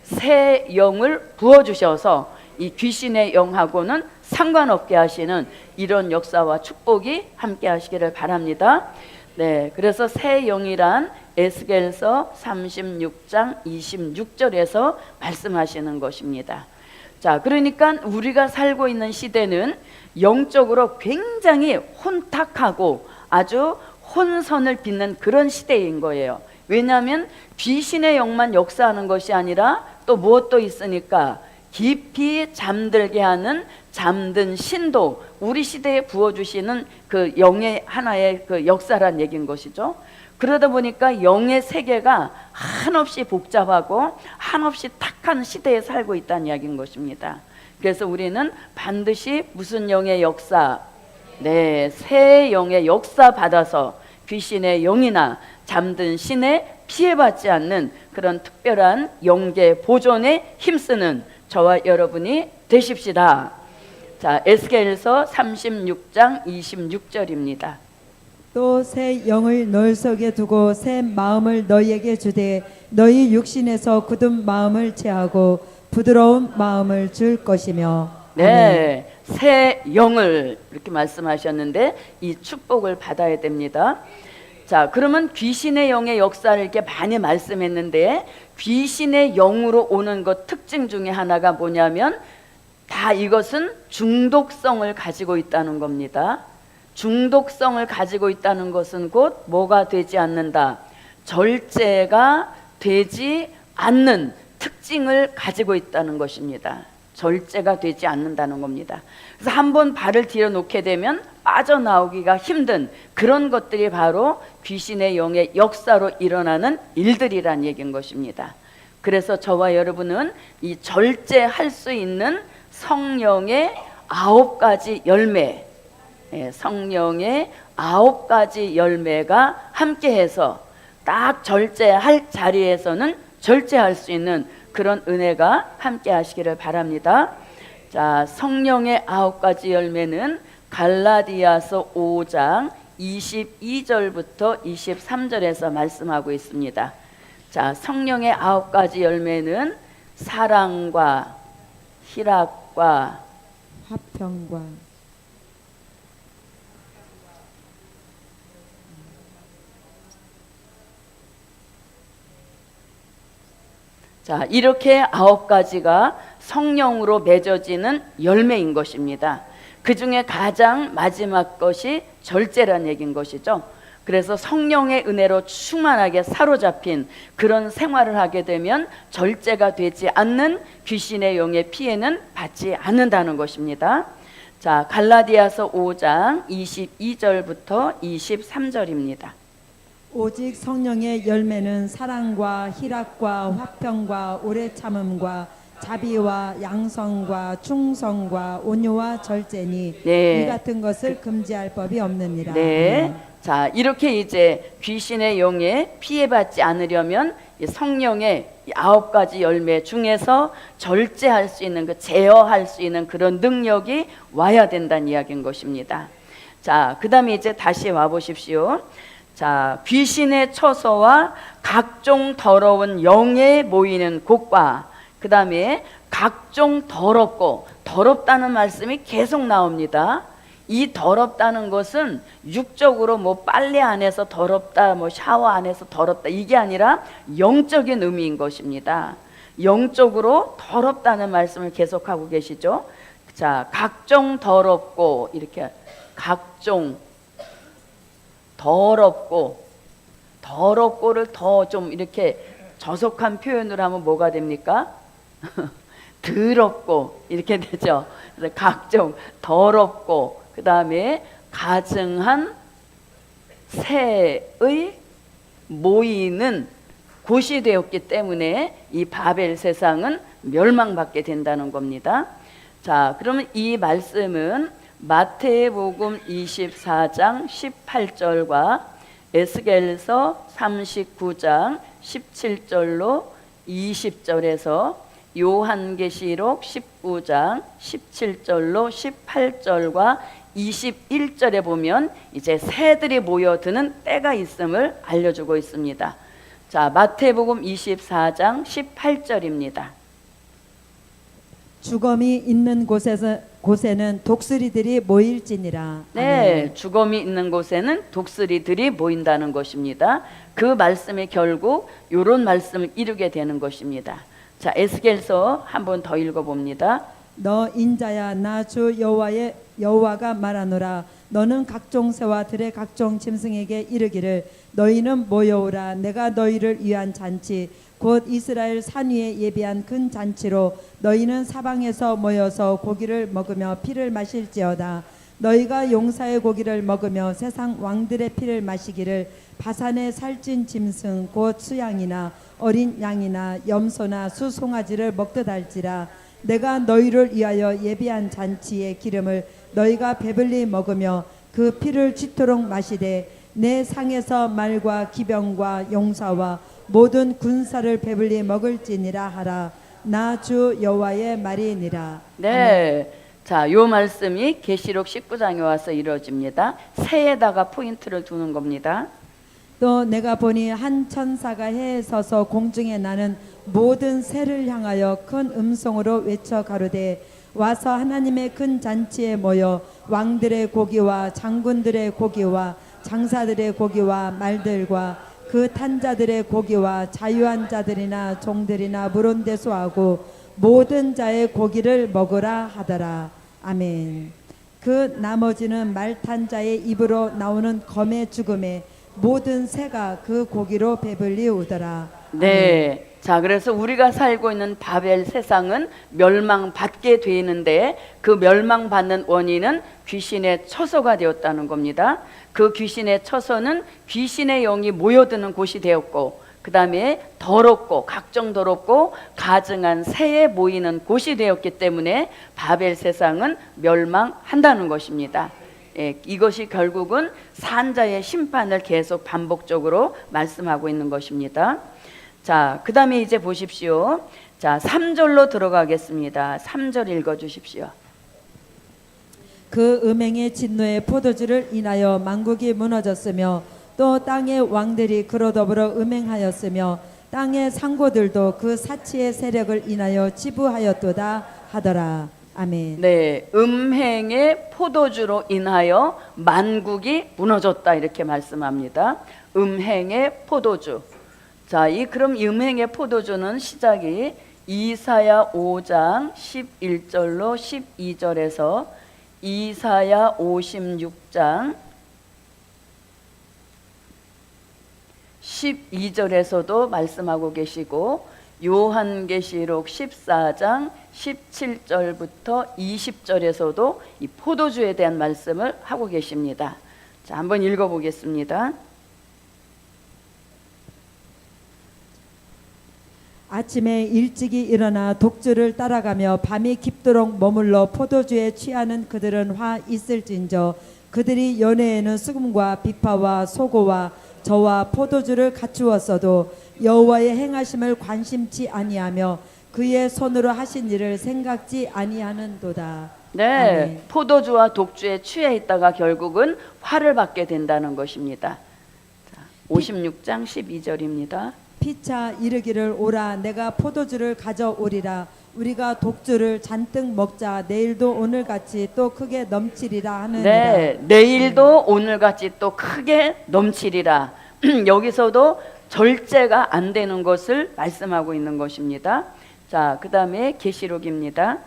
새 영을 부어주셔서 이 귀신의 영하고는 상관없게 하시는 이런 역사와 축복이 함께 하시기를 바랍니다. 그래서 새 영이란 에스겔서 36장 26절에서 말씀하시는 것입니다. 자, 그러니까 우리가 살고 있는 시대는 영적으로 굉장히 혼탁하고 아주 혼선을 빚는 그런 시대인 거예요. 왜냐하면 귀신의 영만 역사하는 것이 아니라 또 무엇도 있으니까 깊이 잠들게 하는 잠든 신도, 우리 시대에 부어주시는 그 영의 하나의 그 역사란 얘기인 것이죠. 그러다 보니까 영의 세계가 한없이 복잡하고 한없이 탁한 시대에 살고 있다는 이야기인 것입니다. 그래서 우리는 반드시 무슨 영의 역사, 네, 새 영의 역사 받아서 귀신의 영이나 잠든 신에 피해받지 않는 그런 특별한 영계 보존에 힘쓰는 저와 여러분이 되십시다. 자, 에스겔서 36장 26절입니다. 또 새 영을 너희 속에 두고 새 마음을 너희에게 주되 너희 육신에서 굳은 마음을 제하고 부드러운 마음을 줄 것이며. 네, 새 영을 이렇게 말씀하셨는데 이 축복을 받아야 됩니다. 자, 그러면 귀신의 영의 역사를 이렇게 많이 말씀했는데 귀신의 영으로 오는 것 특징 중에 하나가 뭐냐면 다 이것은 중독성을 가지고 있다는 겁니다. 중독성을 가지고 있다는 것은 곧 뭐가 되지 않는다? 절제가 되지 않는 특징을 가지고 있다는 것입니다. 절제가 되지 않는다는 겁니다. 그래서 한번 발을 들여놓게 되면 빠져나오기가 힘든 그런 것들이 바로 귀신의 영의 역사로 일어나는 일들이란 얘기인 것입니다. 그래서 저와 여러분은 이 절제할 수 있는 성령의 9가지 열매, 성령의 9가지 열매가 함께해서 딱 절제할 자리에서는 절제할 수 있는 그런 은혜가 함께 하시기를 바랍니다. 자, 성령의 9가지 열매는 갈라디아서 5장 22절부터 23절에서 말씀하고 있습니다. 자, 성령의 9가지 열매는 사랑과 희락과 화평과 자, 이렇게 9가지가 성령으로 맺어지는 열매인 것입니다. 그 중에 가장 마지막 것이 절제란 얘기인 것이죠. 그래서 성령의 은혜로 충만하게 사로잡힌 그런 생활을 하게 되면 절제가 되지 않는 귀신의 영의 피해는 받지 않는다는 것입니다. 자, 갈라디아서 5장 22절부터 23절입니다. 오직 성령의 열매는 사랑과 희락과 화평과 오래 참음과 자비와 양성과 충성과 온유와 절제니 네. 이 같은 것을 금지할 법이 없느니라. 네. 자, 이렇게 이제 귀신의 영에 피해받지 않으려면 성령의 9가지 열매 중에서 절제할 수 있는, 그 제어할 수 있는 그런 능력이 와야 된다는 이야기인 것입니다. 자, 그 다음에 이제 다시 와보십시오. 자, 귀신의 처소와 각종 더러운 영에 모이는 곳과 그 다음에 각종 더럽고, 더럽다는 말씀이 계속 나옵니다. 이 더럽다는 것은 육적으로 뭐 빨래 안에서 더럽다, 뭐 샤워 안에서 더럽다, 이게 아니라 영적인 의미인 것입니다. 영적으로 더럽다는 말씀을 계속하고 계시죠. 자, 각종 더럽고, 이렇게 각종 더럽고, 더럽고를 더 좀 이렇게 저속한 표현으로 하면 뭐가 됩니까? 더럽고 이렇게 되죠. 그래서 각종 더럽고, 그 다음에 가증한 새의 모이는 곳이 되었기 때문에 이 바벨 세상은 멸망받게 된다는 겁니다. 자, 그러면 이 말씀은 마태복음 24장 18절과 에스겔서 39장 17절로 20절에서 요한계시록 19장 17절로 18절과 21절에 보면 이제 새들이 모여드는 때가 있음을 알려주고 있습니다. 자, 마태복음 24장 18절입니다. 주검이 있는 곳에는 독수리들이 모일지니라. 네, 아멘. 주검이 있는 곳에는 독수리들이 모인다는 것입니다. 그 말씀이 결국 이런 말씀을 이루게 되는 것입니다. 자, 에스겔서 한 번 더 읽어봅니다. 너 인자야, 나 주 여호와가 말하노라. 너는 각종 새와 들의 각종 짐승에게 이르기를 너희는 모여오라. 내가 너희를 위한 잔치 곧 이스라엘 산 위에 예비한 큰 잔치로 너희는 사방에서 모여서 고기를 먹으며 피를 마실지어다. 너희가 용사의 고기를 먹으며 세상 왕들의 피를 마시기를 바산의 살찐 짐승 곧 수양이나 어린 양이나 염소나 수송아지를 먹듯 할지라. 내가 너희를 위하여 예비한 잔치의 기름을 너희가 배불리 먹으며 그 피를 쥐토록 마시되 내 상에서 말과 기병과 용사와 모든 군사를 배불리 먹을지니라 하라. 나 주 여호와의 말이니라. 네. 자, 요 말씀이 계시록 19장에 와서 이루어집니다. 새에다가 포인트를 두는 겁니다. 또 내가 보니 한 천사가 해에 서서 공중에 나는 모든 새를 향하여 큰 음성으로 외쳐 가로되 와서 하나님의 큰 잔치에 모여 왕들의 고기와 장군들의 고기와 장사들의 고기와 말들과 그 탄자들의 고기와 자유한 자들이나 종들이나 물온대소하고 모든 자의 고기를 먹으라 하더라. 아멘. 그 나머지는 말 탄 자의 입으로 나오는 검의 죽음에 모든 새가 그 고기로 배불리 오더라. 네. 자, 그래서 우리가 살고 있는 바벨 세상은 멸망받게 되는데 그 멸망받는 원인은 귀신의 처소가 되었다는 겁니다. 그 귀신의 처소는 귀신의 영이 모여드는 곳이 되었고 그 다음에 더럽고 각종 더럽고 가증한 새에 모이는 곳이 되었기 때문에 바벨 세상은 멸망한다는 것입니다. 예, 이것이 결국은 산자의 심판을 계속 반복적으로 말씀하고 있는 것입니다. 자, 그 다음에 이제 보십시오. 자, 3절로 들어가겠습니다. 3절 읽어주십시오. 그 음행의 진노의 포도주를 인하여 만국이 무너졌으며 또 땅의 왕들이 그로 더불어 음행하였으며 땅의 상고들도 그 사치의 세력을 인하여 지부하였도다 하더라. 아멘. 네, 음행의 포도주로 인하여 만국이 무너졌다 이렇게 말씀합니다. 음행의 포도주. 자, 그럼 음행의 포도주는 시작이 이사야 5장 11절로 12절에서 이사야 56장 12절에서도 말씀하고 계시고 요한계시록 14장 17절부터 20절에서도 이 포도주에 대한 말씀을 하고 계십니다. 자, 한번 읽어보겠습니다. 아침에 일찍이 일어나 독주를 따라가며 밤이 깊도록 머물러 포도주에 취하는 그들은 화 있을진저 그들이 연회에는 수금과 비파와 소고와 저와 포도주를 갖추었어도 여호와의 행하심을 관심치 아니하며 그의 손으로 하신 일을 생각지 아니하는도다. 네, 아멘. 포도주와 독주에 취해 있다가 결국은 화를 받게 된다는 것입니다. 자, 56장 12절입니다. 피차 이르기를 오라 내가 포도주를 가져오리라 우리가 독주를 잔뜩 먹자 내일도 오늘같이 또 크게 넘치리라 하느니라. 네, 내일도 오늘같이 또 크게 넘치리라. 여기서도 절제가 안 되는 것을 말씀하고 있는 것입니다. 자, 그 다음에 계시록입니다.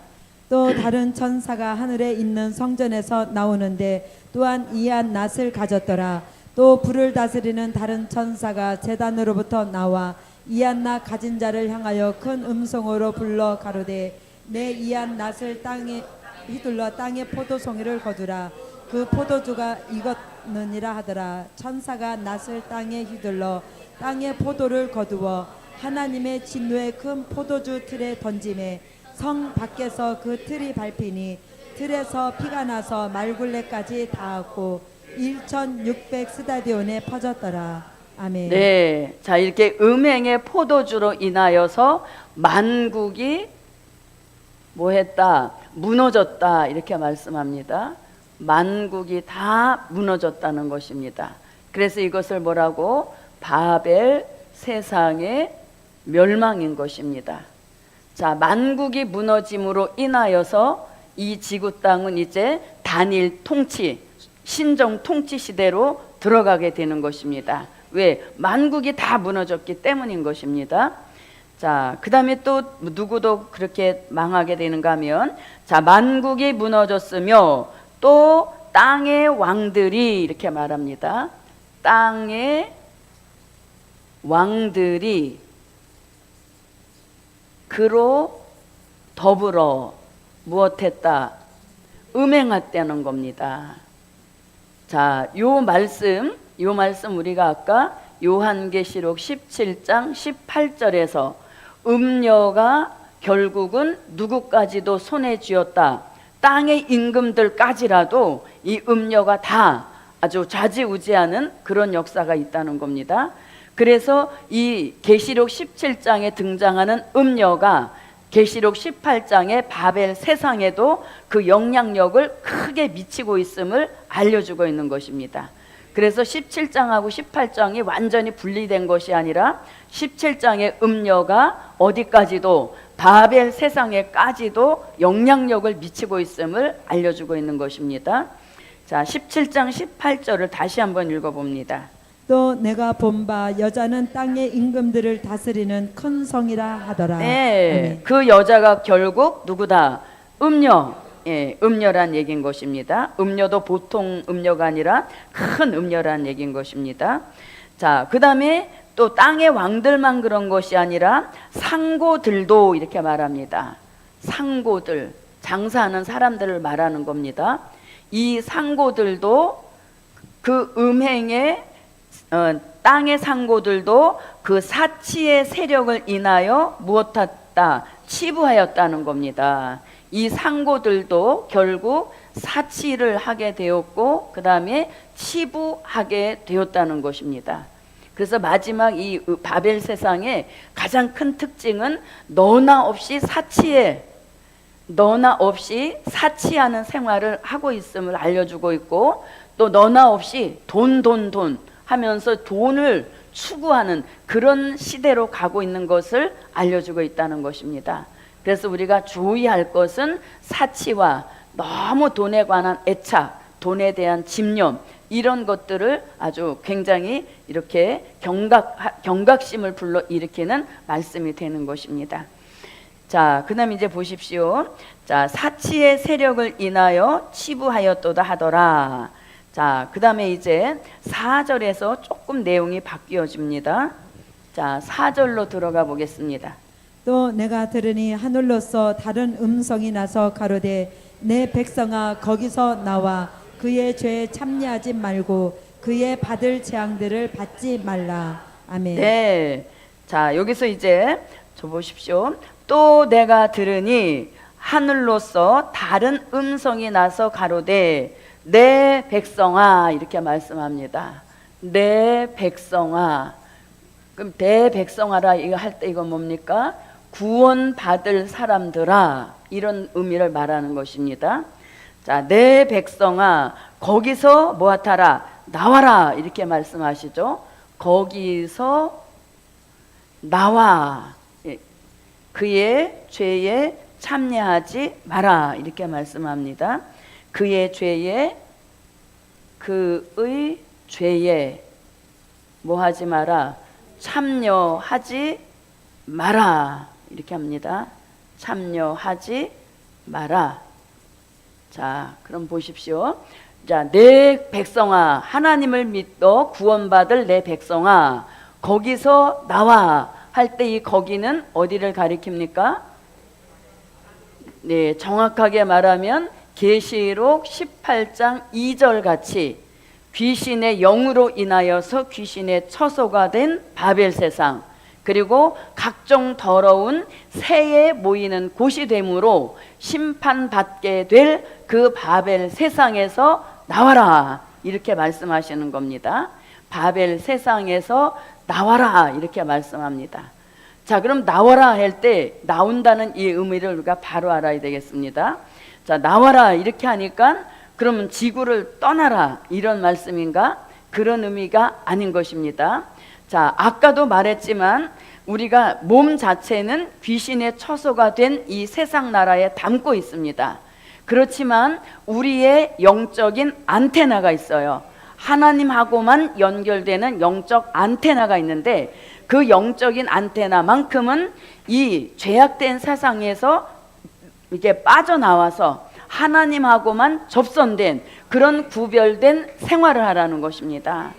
또 다른 천사가 하늘에 있는 성전에서 나오는데 또한 이한 낫을 가졌더라. 또 불을 다스리는 다른 천사가 제단으로부터 나와 이한 낫 가진 자를 향하여 큰 음성으로 불러 가로되 내 이한 낫을 땅에 휘둘러 땅에 포도송이를 거두라. 그 포도주가 익었느니라 하더라. 천사가 낫을 땅에 휘둘러 땅에 포도를 거두어 하나님의 진노의 큰 포도주 틀에 던짐에 성 밖에서 그 틀이 밟히니 틀에서 피가 나서 말굴레까지 닿았고 1600 스다디온에 퍼졌더라. 아멘. 네, 자, 이렇게 음행의 포도주로 인하여서 만국이 뭐했다? 무너졌다 이렇게 말씀합니다. 만국이 다 무너졌다는 것입니다. 그래서 이것을 뭐라고? 바벨 세상의 멸망인 것입니다. 자, 만국이 무너짐으로 인하여서 이 지구 땅은 이제 단일 통치, 신정 통치 시대로 들어가게 되는 것입니다. 왜? 만국이 다 무너졌기 때문인 것입니다. 자, 그 다음에 또 누구도 그렇게 망하게 되는가 하면, 자, 만국이 무너졌으며 또 땅의 왕들이 이렇게 말합니다. 땅의 왕들이 그로 더불어 무엇했다? 음행했다는 겁니다. 자, 요 말씀 우리가 아까 요한계시록 17장 18절에서 음녀가 결국은 누구까지도 손에 쥐었다. 땅의 임금들까지라도 이 음녀가 다 아주 좌지우지하는 그런 역사가 있다는 겁니다. 그래서 이 계시록 17장에 등장하는 음녀가 계시록 18장의 바벨 세상에도 그 영향력을 크게 미치고 있음을 알려주고 있는 것입니다. 그래서 17장하고 18장이 완전히 분리된 것이 아니라 17장의 음녀가 어디까지도 바벨 세상에까지도 영향력을 미치고 있음을 알려주고 있는 것입니다. 자, 17장 18절을 다시 한번 읽어봅니다. 또 내가 본 바 여자는 땅의 임금들을 다스리는 큰 성이라 하더라. 네, 아멘. 그 여자가 결국 누구다? 음녀. 예, 음녀란 얘기인 것입니다. 음녀도 보통 음녀가 아니라 큰 음녀란 얘기인 것입니다. 자, 그 다음에 또 땅의 왕들만 그런 것이 아니라 상고들도 이렇게 말합니다. 상고들, 장사하는 사람들을 말하는 겁니다. 이 상고들도 그 음행의 땅의 상고들도 그 사치의 세력을 인하여 무엇했다? 치부하였다는 겁니다. 이 상고들도 결국 사치를 하게 되었고 그 다음에 치부하게 되었다는 것입니다. 그래서 마지막 이 바벨 세상의 가장 큰 특징은 너나 없이 사치하는 생활을 하고 있음을 알려주고 있고, 또 너나 없이 돈 하면서 돈을 추구하는 그런 시대로 가고 있는 것을 알려주고 있다는 것입니다. 그래서 우리가 주의할 것은 사치와 너무 돈에 관한 애착, 돈에 대한 집념, 이런 것들을 아주 굉장히 이렇게 경각심을 불러일으키는 말씀이 되는 것입니다. 자, 그 다음 이제 보십시오. 자, 사치의 세력을 인하여 치부하였도다 하더라. 자, 그 다음에 이제 4절에서 조금 내용이 바뀌어집니다. 자, 4절로 들어가 보겠습니다. 또 내가 들으니 하늘로서 다른 음성이 나서 가로되 내 백성아 거기서 나와 그의 죄에 참여하지 말고 그의 받을 재앙들을 받지 말라. 아멘. 네. 자, 여기서 이제 저 보십시오. 또 내가 들으니 하늘로서 다른 음성이 나서 가로되 내 백성아, 이렇게 말씀합니다. 내 백성아. 그럼 내 백성아라 이거 할 때 이건 뭡니까? 구원받을 사람들아, 이런 의미를 말하는 것입니다. 자, 내 백성아 거기서 뭐하라? 나와라, 이렇게 말씀하시죠. 거기서 나와, 그의 죄에 참여하지 마라, 이렇게 말씀합니다. 그의 죄에, 그의 죄에 뭐하지 마라? 참여하지 마라, 이렇게 합니다. 참여하지 마라. 자, 그럼 보십시오. 자, 내 백성아, 하나님을 믿어 구원받을 내 백성아, 거기서 나와 할 때 이 거기는 어디를 가리킵니까? 네, 정확하게 말하면 계시록 18장 2절 같이 귀신의 영으로 인하여서 귀신의 처소가 된 바벨 세상, 그리고 각종 더러운 새에 모이는 곳이 되므로 심판받게 될 그 바벨 세상에서 나와라, 이렇게 말씀하시는 겁니다. 바벨 세상에서 나와라, 이렇게 말씀합니다. 자, 그럼 나와라 할 때 나온다는 이 의미를 우리가 바로 알아야 되겠습니다. 자, 나와라 이렇게 하니까 그러면 지구를 떠나라, 이런 말씀인가? 그런 의미가 아닌 것입니다. 자, 아까도 말했지만 우리가 몸 자체는 귀신의 처소가 된 이 세상 나라에 담고 있습니다. 그렇지만 우리의 영적인 안테나가 있어요. 하나님하고만 연결되는 영적 안테나가 있는데, 그 영적인 안테나만큼은 이 죄악된 세상에서 이게 빠져나와서 하나님하고만 접선된 그런 구별된 생활을 하라는 것입니다.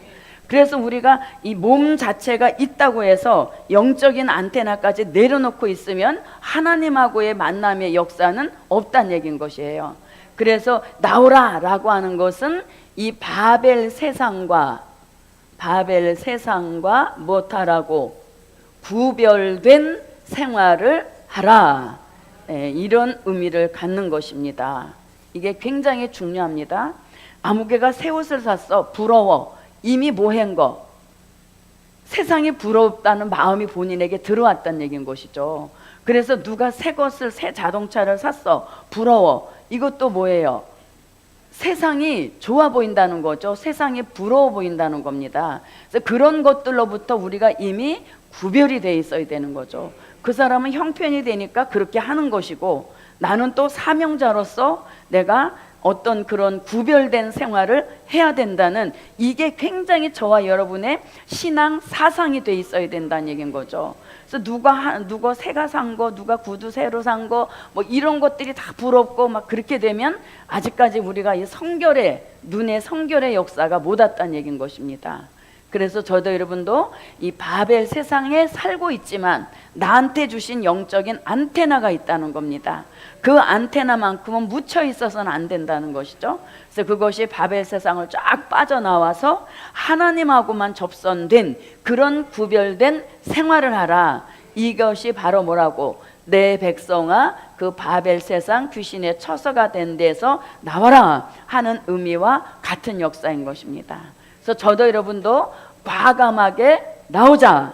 그래서 우리가 이 몸 자체가 있다고 해서 영적인 안테나까지 내려놓고 있으면 하나님하고의 만남의 역사는 없다는 얘기인 것이에요. 그래서 나오라 라고 하는 것은 이 바벨 세상과 못하라고 구별된 생활을 하라, 이런 의미를 갖는 것입니다. 이게 굉장히 중요합니다. 아무개가 새 옷을 샀어. 부러워. 이미 뭐한 거, 세상이 부럽다는 마음이 본인에게 들어왔다는 얘기인 것이죠. 그래서 누가 새 것을, 새 자동차를 샀어. 부러워. 이것도 뭐예요? 세상이 좋아 보인다는 거죠. 세상이 부러워 보인다는 겁니다. 그래서 그런 것들로부터 우리가 이미 구별이 돼 있어야 되는 거죠. 그 사람은 형편이 되니까 그렇게 하는 것이고, 나는 또 사명자로서 내가 어떤 그런 구별된 생활을 해야 된다는, 이게 굉장히 저와 여러분의 신앙 사상이 돼 있어야 된다는 얘기인 거죠. 그래서 누가 새가 산 거, 누가 구두 새로 산 거, 뭐 이런 것들이 다 부럽고 막 그렇게 되면 아직까지 우리가 이 눈의 성결의 역사가 못 왔다는 얘기인 것입니다. 그래서 저도 여러분도 이 바벨 세상에 살고 있지만 나한테 주신 영적인 안테나가 있다는 겁니다. 그 안테나만큼은 묻혀 있어서는 안 된다는 것이죠. 그래서 그것이 바벨 세상을 쫙 빠져나와서 하나님하고만 접선된 그런 구별된 생활을 하라. 이것이 바로 뭐라고? 내 백성아 그 바벨 세상 귀신의 처소가 된 데서 나와라 하는 의미와 같은 역사인 것입니다. 그래서 저도 여러분도 과감하게 나오자.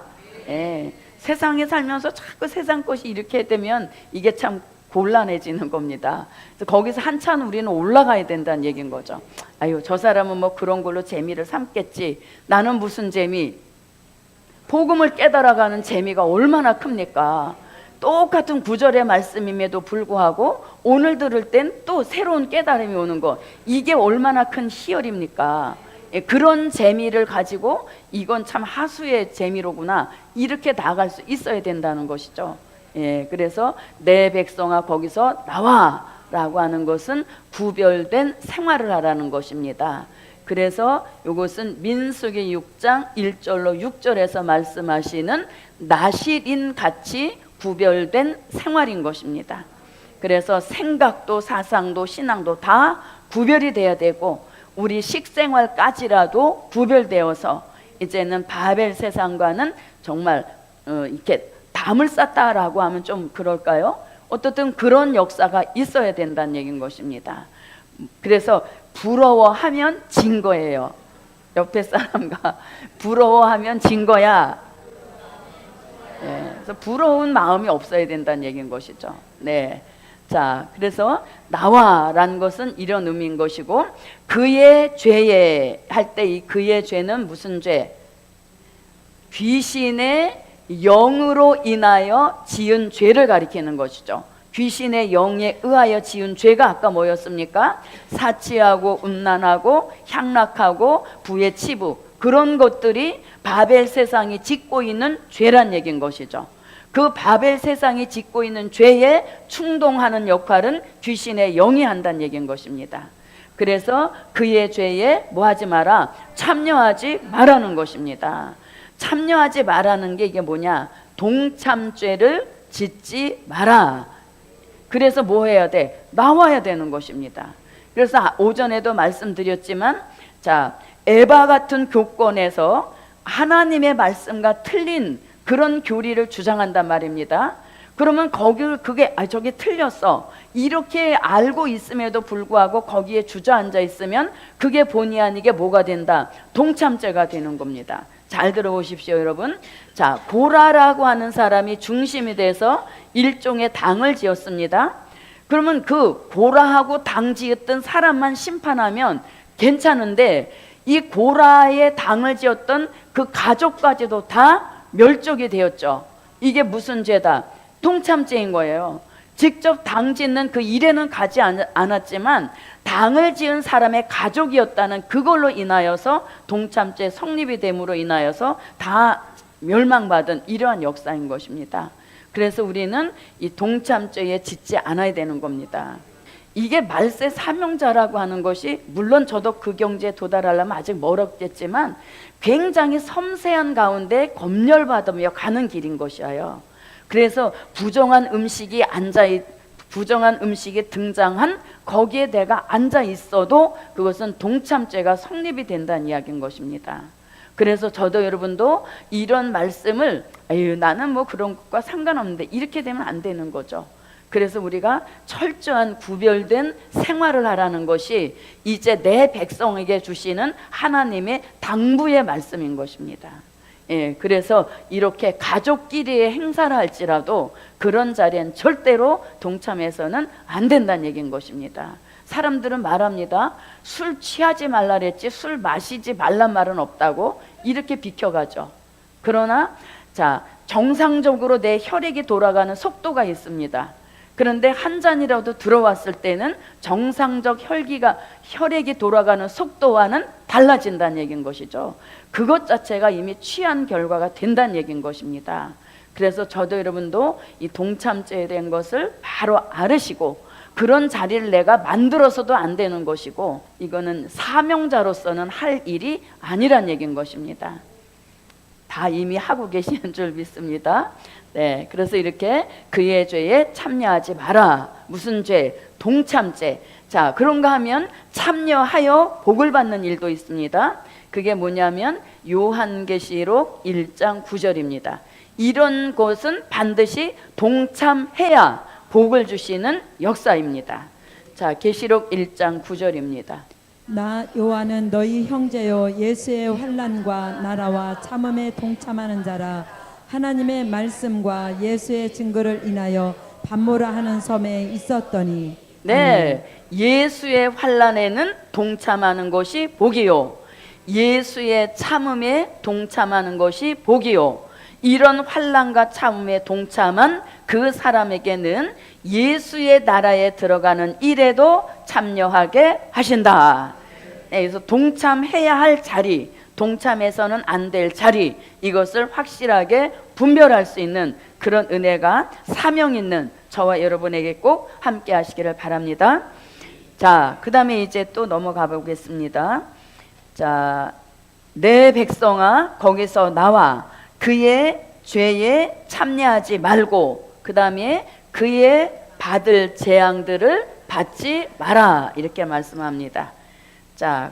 세상에 살면서 자꾸 세상 것이 이렇게 되면 이게 참 곤란해지는 겁니다. 그래서 거기서 한참 우리는 올라가야 된다는 얘기인 거죠. 아유, 저 사람은 뭐 그런 걸로 재미를 삼겠지. 나는 무슨 재미? 복음을 깨달아가는 재미가 얼마나 큽니까? 똑같은 구절의 말씀임에도 불구하고 오늘 들을 땐 또 새로운 깨달음이 오는 거, 이게 얼마나 큰 희열입니까? 그런 재미를 가지고 이건 참 하수의 재미로구나, 이렇게 나아갈 수 있어야 된다는 것이죠. 그래서 내 백성아 거기서 나와 라고 하는 것은 구별된 생활을 하라는 것입니다. 그래서 이것은 민수기 6장 1절로 6절에서 말씀하시는 나실인 같이 구별된 생활인 것입니다. 그래서 생각도 사상도 신앙도 다 구별이 돼야 되고, 우리 식생활까지라도 구별되어서 이제는 바벨 세상과는 정말 이렇게 담을 쌓다라고 하면 좀 그럴까요? 어떻든 그런 역사가 있어야 된다는 얘기인 것입니다. 그래서 부러워하면 진 거예요. 옆에 사람과 부러워하면 진 거야. 그래서 부러운 마음이 없어야 된다는 얘기인 것이죠. 자, 그래서 나와라는 것은 이런 의미인 것이고, 그의 죄에 할 때 이 그의 죄는 무슨 죄? 귀신의 영으로 인하여 지은 죄를 가리키는 것이죠. 귀신의 영에 의하여 지은 죄가 아까 뭐였습니까? 사치하고 음란하고 향락하고 부의 치부, 그런 것들이 바벨 세상이 짓고 있는 죄란 얘기인 것이죠. 그 바벨 세상이 짓고 있는 죄에 충동하는 역할은 귀신의 영이 한다는 얘기인 것입니다. 그래서 그의 죄에 뭐 하지 마라? 참여하지 말라는 것입니다. 참여하지 말라는 게 이게 뭐냐? 동참죄를 짓지 마라. 그래서 뭐 해야 돼? 나와야 되는 것입니다. 그래서 오전에도 말씀드렸지만, 자, 에바 같은 교권에서 하나님의 말씀과 틀린 그런 교리를 주장한단 말입니다. 그러면 그게 저게 틀렸어, 이렇게 알고 있음에도 불구하고 거기에 주저앉아 있으면 그게 본의 아니게 뭐가 된다? 동참죄가 되는 겁니다. 잘 들어보십시오, 여러분. 자, 고라라고 하는 사람이 중심이 돼서 일종의 당을 지었습니다. 그러면 그 고라하고 당 지었던 사람만 심판하면 괜찮은데, 이 고라의 당을 지었던 그 가족까지도 다 멸족이 되었죠. 이게 무슨 죄다? 동참죄인 거예요. 직접 당 짓는 그 일에는 가지 않았지만 당을 지은 사람의 가족이었다는 그걸로 인하여서 동참죄 성립이 됨으로 인하여서 다 멸망받은 이러한 역사인 것입니다. 그래서 우리는 이 동참죄에 짓지 않아야 되는 겁니다. 이게 말세 사명자라고 하는 것이 물론 저도 그 경지에 도달하려면 아직 멀었겠지만 굉장히 섬세한 가운데 검열받으며 가는 길인 것이에요. 그래서 부정한 음식이 등장한 거기에 내가 앉아 있어도 그것은 동참죄가 성립이 된다는 이야기인 것입니다. 그래서 저도 여러분도 이런 말씀을 나는 뭐 그런 것과 상관없는데 이렇게 되면 안 되는 거죠. 그래서 우리가 철저한 구별된 생활을 하라는 것이 이제 내 백성에게 주시는 하나님의 당부의 말씀인 것입니다. 그래서 이렇게 가족끼리의 행사를 할지라도 그런 자리엔 절대로 동참해서는 안 된다는 얘기인 것입니다. 사람들은 말합니다. 술 취하지 말라 그랬지 술 마시지 말란 말은 없다고 이렇게 비켜가죠. 그러나 정상적으로 내 혈액이 돌아가는 속도가 있습니다. 그런데 한 잔이라도 들어왔을 때는 정상적 혈액이 돌아가는 속도와는 달라진다는 얘기인 것이죠. 그것 자체가 이미 취한 결과가 된다는 얘기인 것입니다. 그래서 저도 여러분도 이 동참죄에 대한 것을 바로 알으시고 그런 자리를 내가 만들어서도 안 되는 것이고 이거는 사명자로서는 할 일이 아니란 얘기인 것입니다. 다 이미 하고 계시는 줄 믿습니다. 네, 그래서 이렇게 그의 죄에 참여하지 마라. 무슨 죄? 동참죄. 그런가 하면 참여하여 복을 받는 일도 있습니다. 그게 뭐냐면 요한계시록 1장 9절입니다. 이런 것은 반드시 동참해야 복을 주시는 역사입니다. 계시록 1장 9절입니다. 나 요한은 너희 형제요 예수의 환난과 나라와 참음에 동참하는 자라. 하나님의 말씀과 예수의 증거를 인하여 반모라 하는 섬에 있었더니. 네, 예수의 환난에는 동참하는 것이 복이요 예수의 참음에 동참하는 것이 복이요 이런 환난과 참음에 동참한 그 사람에게는 예수의 나라에 들어가는 일에도 참여하게 하신다. 그래서 동참해야 할 자리, 동참해서는 안 될 자리, 이것을 확실하게 분별할 수 있는 그런 은혜가 사명 있는 저와 여러분에게 꼭 함께 하시기를 바랍니다. 그 다음에 이제 또 넘어가 보겠습니다. 내 백성아 거기서 나와 그의 죄에 참여하지 말고 그 다음에 그의 받을 재앙들을 받지 마라 이렇게 말씀합니다.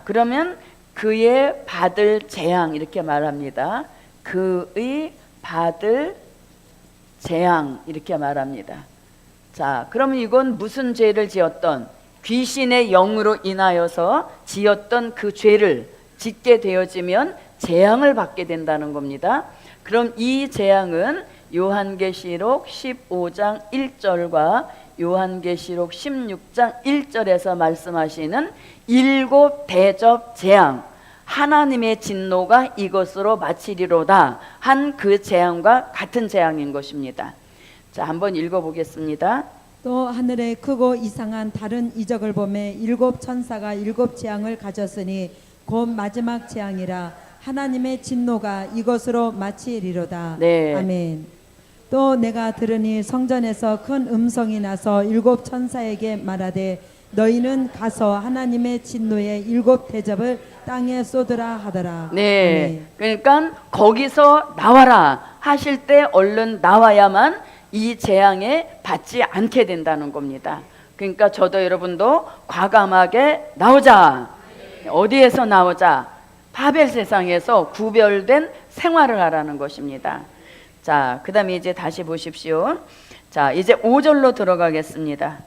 그러면 그의 받을 재앙 이렇게 말합니다. 그의 받을 재앙 이렇게 말합니다. 그러면 이건 무슨 죄를 지었던 귀신의 영으로 인하여서 지었던 그 죄를 짓게 되어지면 재앙을 받게 된다는 겁니다. 그럼 이 재앙은 요한계시록 15장 1절과 요한계시록 16장 1절에서 말씀하시는 7 대접 재앙, 하나님의 진노가 이것으로 마치리로다 한 그 재앙과 같은 재앙인 것입니다. 한번 읽어보겠습니다. 또 하늘에 크고 이상한 다른 이적을 보매 7 천사가 7 재앙을 가졌으니 곧 마지막 재앙이라. 하나님의 진노가 이것으로 마치리로다. 네. 아멘. 또 내가 들으니 성전에서 큰 음성이 나서 7 천사에게 말하되 너희는 가서 하나님의 진노의 7 대접을 땅에 쏟으라 하더라. 네. 그러니까 거기서 나와라 하실 때 얼른 나와야만 이 재앙에 받지 않게 된다는 겁니다. 그러니까 저도 여러분도 과감하게 나오자. 어디에서 나오자? 바벨 세상에서 구별된 생활을 하라는 것입니다. 그 다음에 이제 다시 보십시오. 이제 5절로 들어가겠습니다.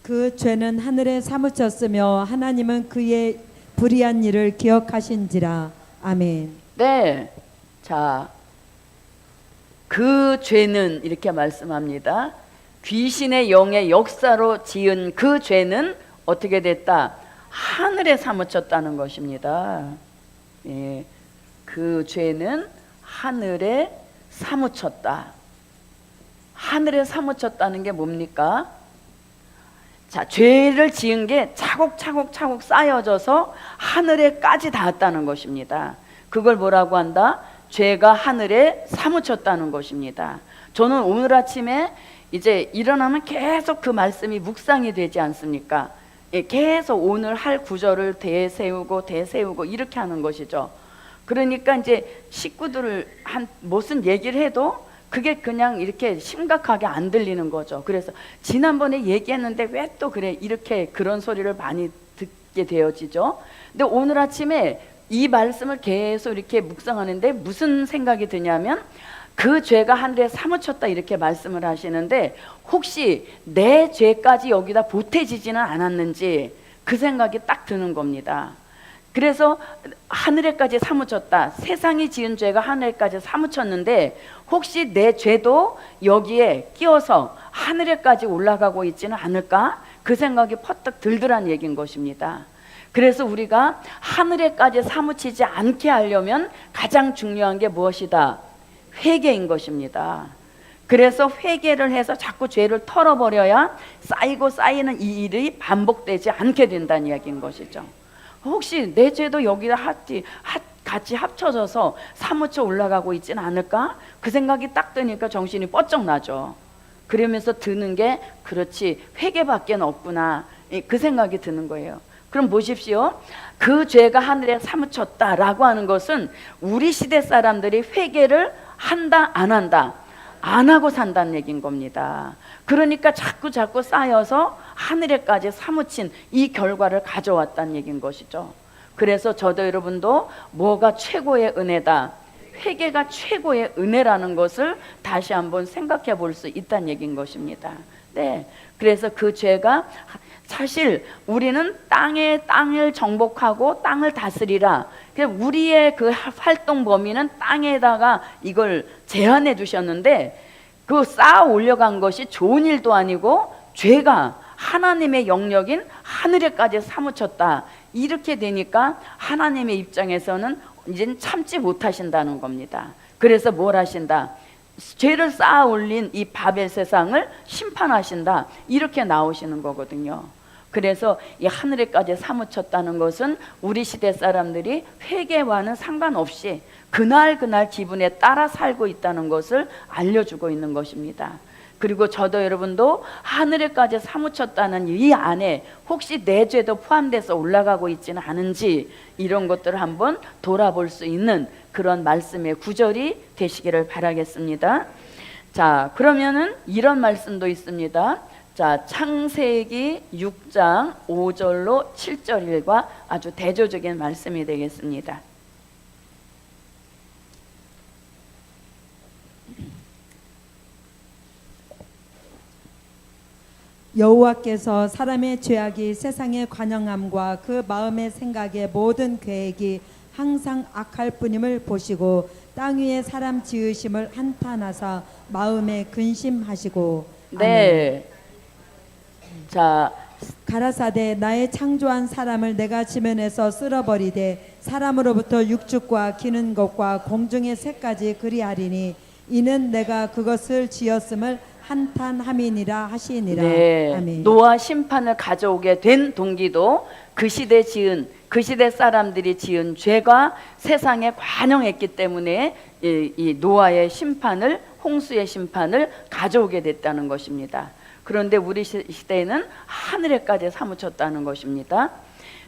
그 죄는 하늘에 사무쳤으며 하나님은 그의 불의한 일을 기억하신지라. 아멘. 네. 그 죄는 이렇게 말씀합니다. 귀신의 영의 역사로 지은 그 죄는 어떻게 됐다? 하늘에 사무쳤다는 것입니다. 그 죄는 하늘에 사무쳤다. 하늘에 사무쳤다는 게 뭡니까? 죄를 지은 게 차곡차곡 쌓여져서 하늘에까지 닿았다는 것입니다. 그걸 뭐라고 한다? 죄가 하늘에 사무쳤다는 것입니다. 저는 오늘 아침에 이제 일어나면 계속 그 말씀이 묵상이 되지 않습니까? 예, 계속 오늘 할 구절을 되새우고 이렇게 하는 것이죠. 그러니까 이제 식구들을 무슨 얘기를 해도 그게 그냥 이렇게 심각하게 안 들리는 거죠. 그래서 지난번에 얘기했는데 왜 또 그래, 이렇게 그런 소리를 많이 듣게 되어지죠. 근데 오늘 아침에 이 말씀을 계속 이렇게 묵상하는데 무슨 생각이 드냐면, 그 죄가 하늘에 사무쳤다 이렇게 말씀을 하시는데, 혹시 내 죄까지 여기다 보태지지는 않았는지 그 생각이 딱 드는 겁니다. 그래서 하늘에까지 사무쳤다, 세상이 지은 죄가 하늘에까지 사무쳤는데 혹시 내 죄도 여기에 끼어서 하늘에까지 올라가고 있지는 않을까, 그 생각이 퍼뜩 들더란 얘기인 것입니다. 그래서 우리가 하늘에까지 사무치지 않게 하려면 가장 중요한 게 무엇이다? 회개인 것입니다. 그래서 회개를 해서 자꾸 죄를 털어버려야 쌓이는 이 일이 반복되지 않게 된다는 이야기인 것이죠. 혹시 내 죄도 여기다 같이 합쳐져서 사무쳐 올라가고 있지는 않을까? 그 생각이 딱 드니까 정신이 뻗쩍 나죠. 그러면서 드는 게, 그렇지, 회개밖에 없구나, 그 생각이 드는 거예요. 그럼 보십시오. 그 죄가 하늘에 사무쳤다라고 하는 것은 우리 시대 사람들이 회개를 한다 안 한다? 안 하고 산다는 얘기인 겁니다. 그러니까 자꾸 쌓여서 하늘에까지 사무친 이 결과를 가져왔다는 얘기인 것이죠. 그래서 저도 여러분도 뭐가 최고의 은혜다, 회개가 최고의 은혜라는 것을 다시 한번 생각해 볼 수 있다는 얘기인 것입니다. 네, 그래서 그 죄가, 사실 우리는 땅을 정복하고 땅을 다스리라, 우리의 그 활동 범위는 땅에다가 이걸 제한해 주셨는데, 그 쌓아 올려간 것이 좋은 일도 아니고 죄가 하나님의 영역인 하늘에까지 사무쳤다, 이렇게 되니까 하나님의 입장에서는 이제는 참지 못하신다는 겁니다. 그래서 뭘 하신다? 죄를 쌓아 올린 이 바벨 세상을 심판하신다, 이렇게 나오시는 거거든요. 그래서 이 하늘에까지 사무쳤다는 것은 우리 시대 사람들이 회개와는 상관없이 그날 기분에 따라 살고 있다는 것을 알려주고 있는 것입니다. 그리고 저도 여러분도 하늘에까지 사무쳤다는 이 안에 혹시 내 죄도 포함돼서 올라가고 있지는 않은지, 이런 것들을 한번 돌아볼 수 있는 그런 말씀의 구절이 되시기를 바라겠습니다. 자, 그러면은 이런 말씀도 있습니다. 자, 창세기 6장 5절로 7절과 아주 대조적인 말씀이 되겠습니다. 여호와께서 사람의 죄악이 세상의 관영함과 그 마음의 생각의 모든 계획이 항상 악할 뿐임을 보시고 땅 위에 사람 지으심을 한탄하사 마음에 근심하시고. 네. 자, 가라사대 나의 창조한 사람을 내가 지면에서 쓸어버리되 사람으로부터 육축과 기는 것과 공중의 새까지 그리하리니 이는 내가 그것을 지었음을 한탄함이니라 하시니라. 네. 아멘. 노아 심판을 가져오게 된 동기도 그 시대 사람들이 지은 죄가 세상에 관영했기 때문에 이 노아의 심판을, 홍수의 심판을 가져오게 됐다는 것입니다. 그런데 우리 시대에는 하늘에까지 사무쳤다는 것입니다.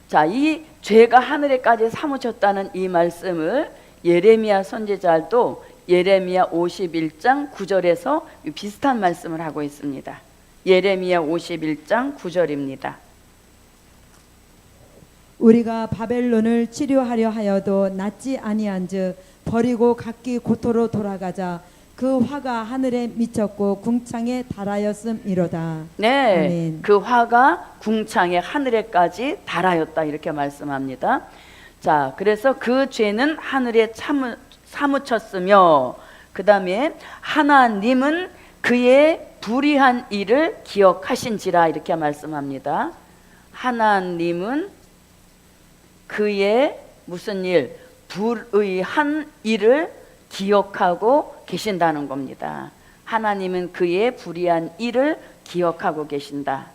자, 이 죄가 하늘에까지 사무쳤다는 이 말씀을 예레미야 선지자도 예레미야 51장 9절에서 비슷한 말씀을 하고 있습니다. 예레미야 51장 9절입니다. 우리가 바벨론을 치료하려 하여도 낫지 아니한즉 버리고 각기 고토로 돌아가자. 그 화가 하늘에 미쳤고 궁창에 달하였음이로다. 네, 아멘. 그 화가 궁창에 하늘에까지 달하였다, 이렇게 말씀합니다. 자, 그래서 그 죄는 하늘에 사무쳤으며, 그 다음에 하나님은 그의 불의한 일을 기억하신지라, 이렇게 말씀합니다. 하나님은 그의 무슨 일? 불의한 일을 기억하고 계신다는 겁니다. 하나님은 그의 불의한 일을 기억하고 계신다.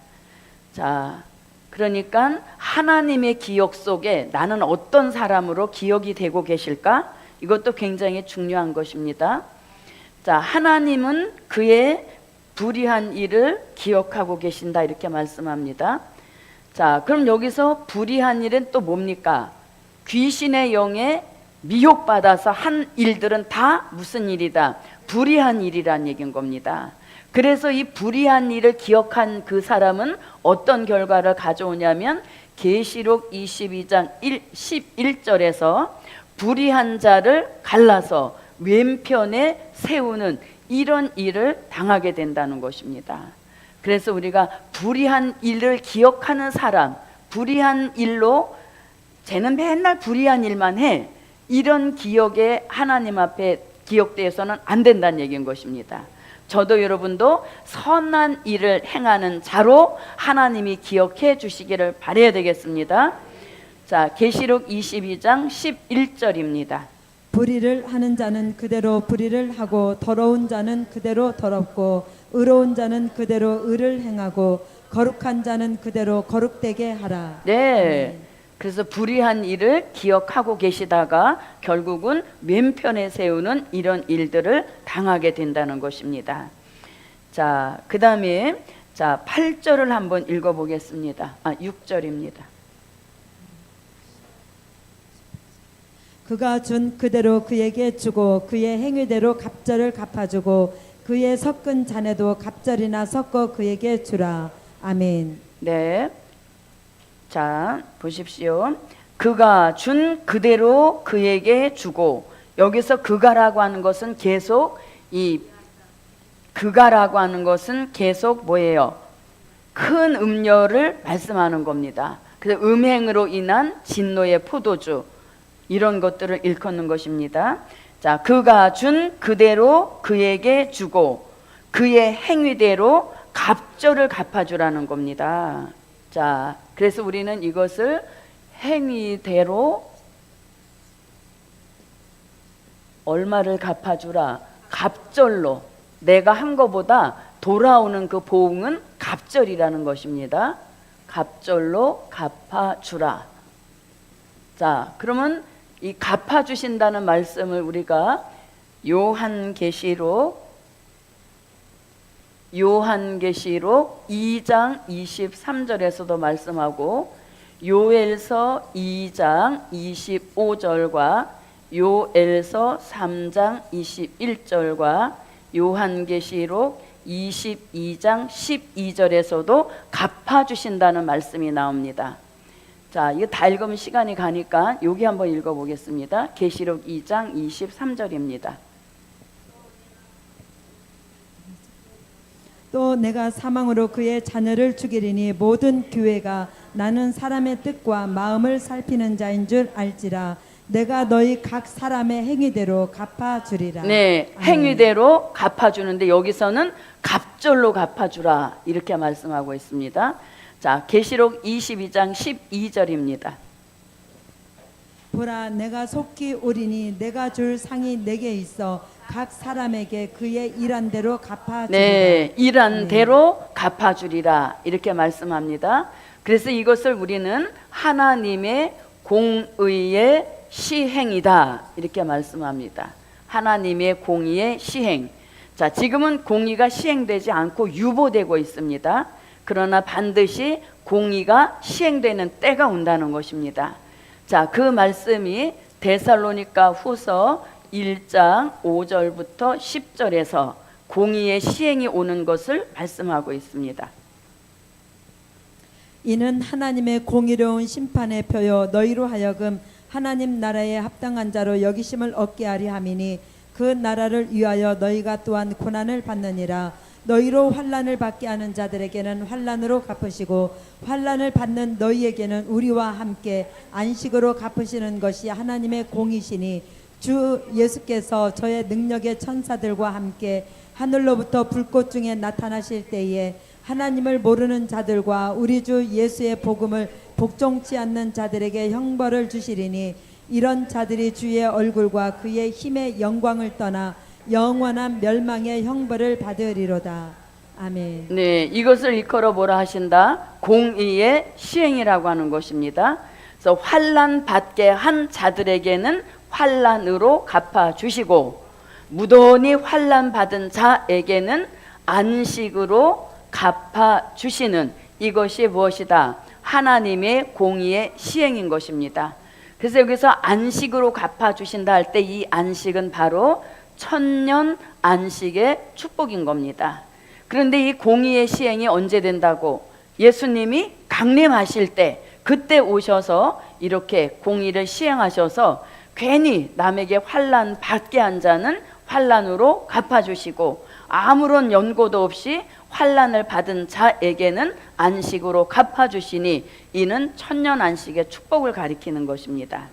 자, 그러니까 하나님의 기억 속에 나는 어떤 사람으로 기억이 되고 계실까? 이것도 굉장히 중요한 것입니다. 자, 하나님은 그의 불의한 일을 기억하고 계신다 이렇게 말씀합니다. 자, 그럼 여기서 불의한 일은 또 뭡니까? 귀신의 영에 미혹받아서 한 일들은 다 무슨 일이다? 불의한 일이란 얘기인 겁니다. 그래서 이 불의한 일을 기억한 그 사람은 어떤 결과를 가져오냐면 계시록 22장 11절에서 불의한 자를 갈라서 왼편에 세우는 이런 일을 당하게 된다는 것입니다. 그래서 우리가 불의한 일을 기억하는 사람, 불의한 일로 쟤는 맨날 불의한 일만 해, 이런 기억에 하나님 앞에 기억되어서는 안 된다는 얘기인 것입니다. 저도 여러분도 선한 일을 행하는 자로 하나님이 기억해 주시기를 바라야 되겠습니다. 자, 계시록 22장 11절입니다. 불의를 하는 자는 그대로 불의를 하고 더러운 자는 그대로 더럽고 의로운 자는 그대로 의를 행하고 거룩한 자는 그대로 거룩되게 하라. 네. 그래서 불의한 일을 기억하고 계시다가 결국은 왼편에 세우는 이런 일들을 당하게 된다는 것입니다. 자, 그 다음에 자 8절을 한번 읽어보겠습니다. 6절입니다. 그가 준 그대로 그에게 주고 그의 행위대로 갑절을 갚아주고 그의 섞은 잔에도 갑절이나 섞어 그에게 주라. 아멘. 네. 자, 보십시오. 그가 준 그대로 그에게 주고, 여기서 그가라고 하는 것은 계속 그가라고 하는 것은 계속 뭐예요? 큰 음료를 말씀하는 겁니다. 그래서 음행으로 인한 진노의 포도주, 이런 것들을 일컫는 것입니다. 자, 그가 준 그대로 그에게 주고 그의 행위대로 갑절을 갚아주라는 겁니다. 자, 그래서 우리는 이것을 행위대로 얼마를 갚아주라, 갑절로, 내가 한 것보다 돌아오는 그 보응은 갑절이라는 것입니다. 갑절로 갚아주라. 자, 그러면 이 갚아주신다는 말씀을 우리가 요한계시록 2장 23절에서도 말씀하고 요엘서 2장 25절과 요엘서 3장 21절과 요한계시록 22장 12절에서도 갚아주신다는 말씀이 나옵니다. 자, 이거 다 읽으면 시간이 가니까 여기 한번 읽어보겠습니다. 계시록 2장 23절입니다. 또 내가 사망으로 그의 자녀를 죽이리니 모든 교회가 나는 사람의 뜻과 마음을 살피는 자인 줄 알지라. 내가 너희 각 사람의 행위대로 갚아주리라. 네, 행위대로 갚아주는데 여기서는 갑절로 갚아주라 이렇게 말씀하고 있습니다. 자, 계시록 22장 12절입니다. 보라, 내가 속히 오리니 내가 줄 상이 내게 있어 각 사람에게 그의 일한 대로 갚아주리라. 네, 일한 대로 갚아주리라 이렇게 말씀합니다. 그래서 이것을 우리는 하나님의 공의의 시행이다 이렇게 말씀합니다. 하나님의 공의의 시행. 자, 지금은 공의가 시행되지 않고 유보되고 있습니다. 그러나 반드시 공의가 시행되는 때가 온다는 것입니다. 자, 그 말씀이 데살로니가 후서 1장 5절부터 10절에서 공의의 시행이 오는 것을 말씀하고 있습니다. 이는 하나님의 공의로운 심판의 표요 너희로 하여금 하나님 나라에 합당한 자로 여기심을 얻게 하리 함이니 그 나라를 위하여 너희가 또한 고난을 받느니라. 너희로 환난을 받게 하는 자들에게는 환난으로 갚으시고 환난을 받는 너희에게는 우리와 함께 안식으로 갚으시는 것이 하나님의 공이시니 주 예수께서 저의 능력의 천사들과 함께 하늘로부터 불꽃 중에 나타나실 때에 하나님을 모르는 자들과 우리 주 예수의 복음을 복종치 않는 자들에게 형벌을 주시리니 이런 자들이 주의 얼굴과 그의 힘의 영광을 떠나 영원한 멸망의 형벌을 받으리로다. 아멘. 네, 이것을 일컬어 뭐라 하신다? 공의의 시행이라고 하는 것입니다. 그래서 환난 받게 한 자들에게는 환난으로 갚아 주시고 무던히 환난 받은 자에게는 안식으로 갚아 주시는 이것이 무엇이다? 하나님의 공의의 시행인 것입니다. 그래서 여기서 안식으로 갚아 주신다 할 때 이 안식은 바로 천년 안식의 축복인 겁니다. 그런데 이 공의의 시행이 언제 된다고? 예수님이 강림하실 때 그때 오셔서 이렇게 공의를 시행하셔서 괜히 남에게 환난 받게 한 자는 환난으로 갚아주시고 아무런 연고도 없이 환난을 받은 자에게는 안식으로 갚아주시니 이는 천년 안식의 축복을 가리키는 것입니다.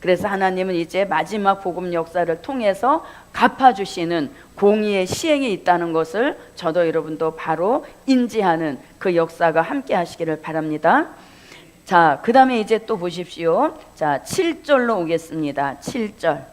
그래서 하나님은 이제 마지막 복음 역사를 통해서 갚아주시는 공의의 시행이 있다는 것을 저도 여러분도 바로 인지하는 그 역사가 함께 하시기를 바랍니다. 자, 그 다음에 이제 또 보십시오. 자, 7절로 오겠습니다. 7절.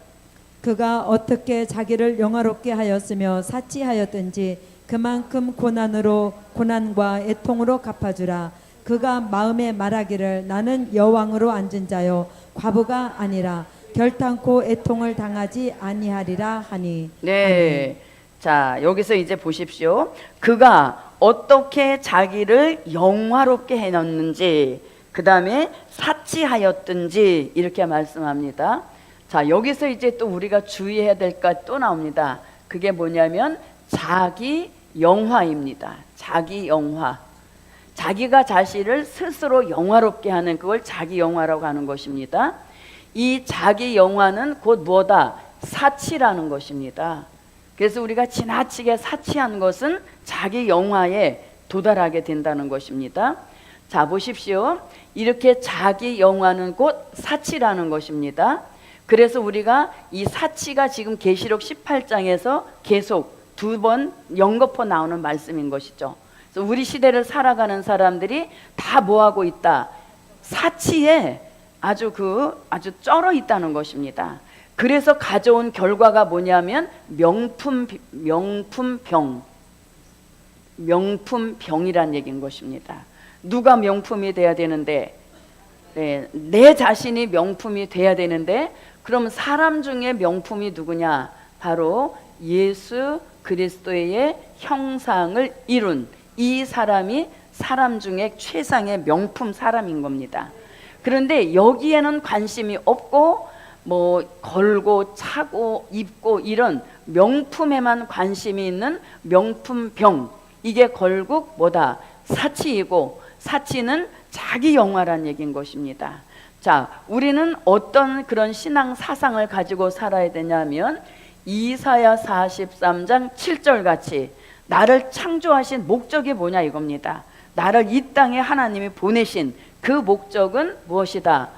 그가 어떻게 자기를 영화롭게 하였으며 사치하였든지 그만큼 고난으로 고난과 애통으로 갚아주라. 그가 마음에 말하기를 나는 여왕으로 앉은 자요 과부가 아니라 결탄코 애통을 당하지 아니하리라 하니. 네. 자, 여기서 이제 보십시오. 그가 어떻게 자기를 영화롭게 해놨는지, 그 다음에 사치하였든지 이렇게 말씀합니다. 자, 여기서 이제 또 우리가 주의해야 될 것 또 나옵니다. 그게 뭐냐면 자기 영화입니다. 자기 영화. 자기가 자신을 스스로 영화롭게 하는 그걸 자기 영화라고 하는 것입니다. 이 자기 영화는 곧 뭐다? 사치라는 것입니다. 그래서 우리가 지나치게 사치한 것은 자기 영화에 도달하게 된다는 것입니다. 자, 보십시오. 이렇게 자기 영화는 곧 사치라는 것입니다. 그래서 우리가 이 사치가 지금 계시록 18장에서 계속 두 번 연거푸 나오는 말씀인 것이죠. 그래서 우리 시대를 살아가는 사람들이 다 뭐하고 있다? 사치에 아주 쩔어 있다는 것입니다. 그래서 가져온 결과가 뭐냐면 명품병이란 얘기인 것입니다. 누가 명품이 돼야 되는데, 네, 내 자신이 명품이 돼야 되는데, 그럼 사람 중에 명품이 누구냐? 바로 예수 그리스도의 형상을 이룬 이 사람이 사람 중에 최상의 명품 사람인 겁니다. 그런데 여기에는 관심이 없고 뭐 걸고 차고 입고 이런 명품에만 관심이 있는 명품병, 이게 결국 뭐다? 사치이고, 사치는 자기 영화란 얘기인 것입니다. 자, 우리는 어떤 그런 신앙 사상을 가지고 살아야 되냐면 이사야 43장 7절 같이 나를 창조하신 목적이 뭐냐 이겁니다. 나를 이 땅에 하나님이 보내신 그 목적은 무엇이다?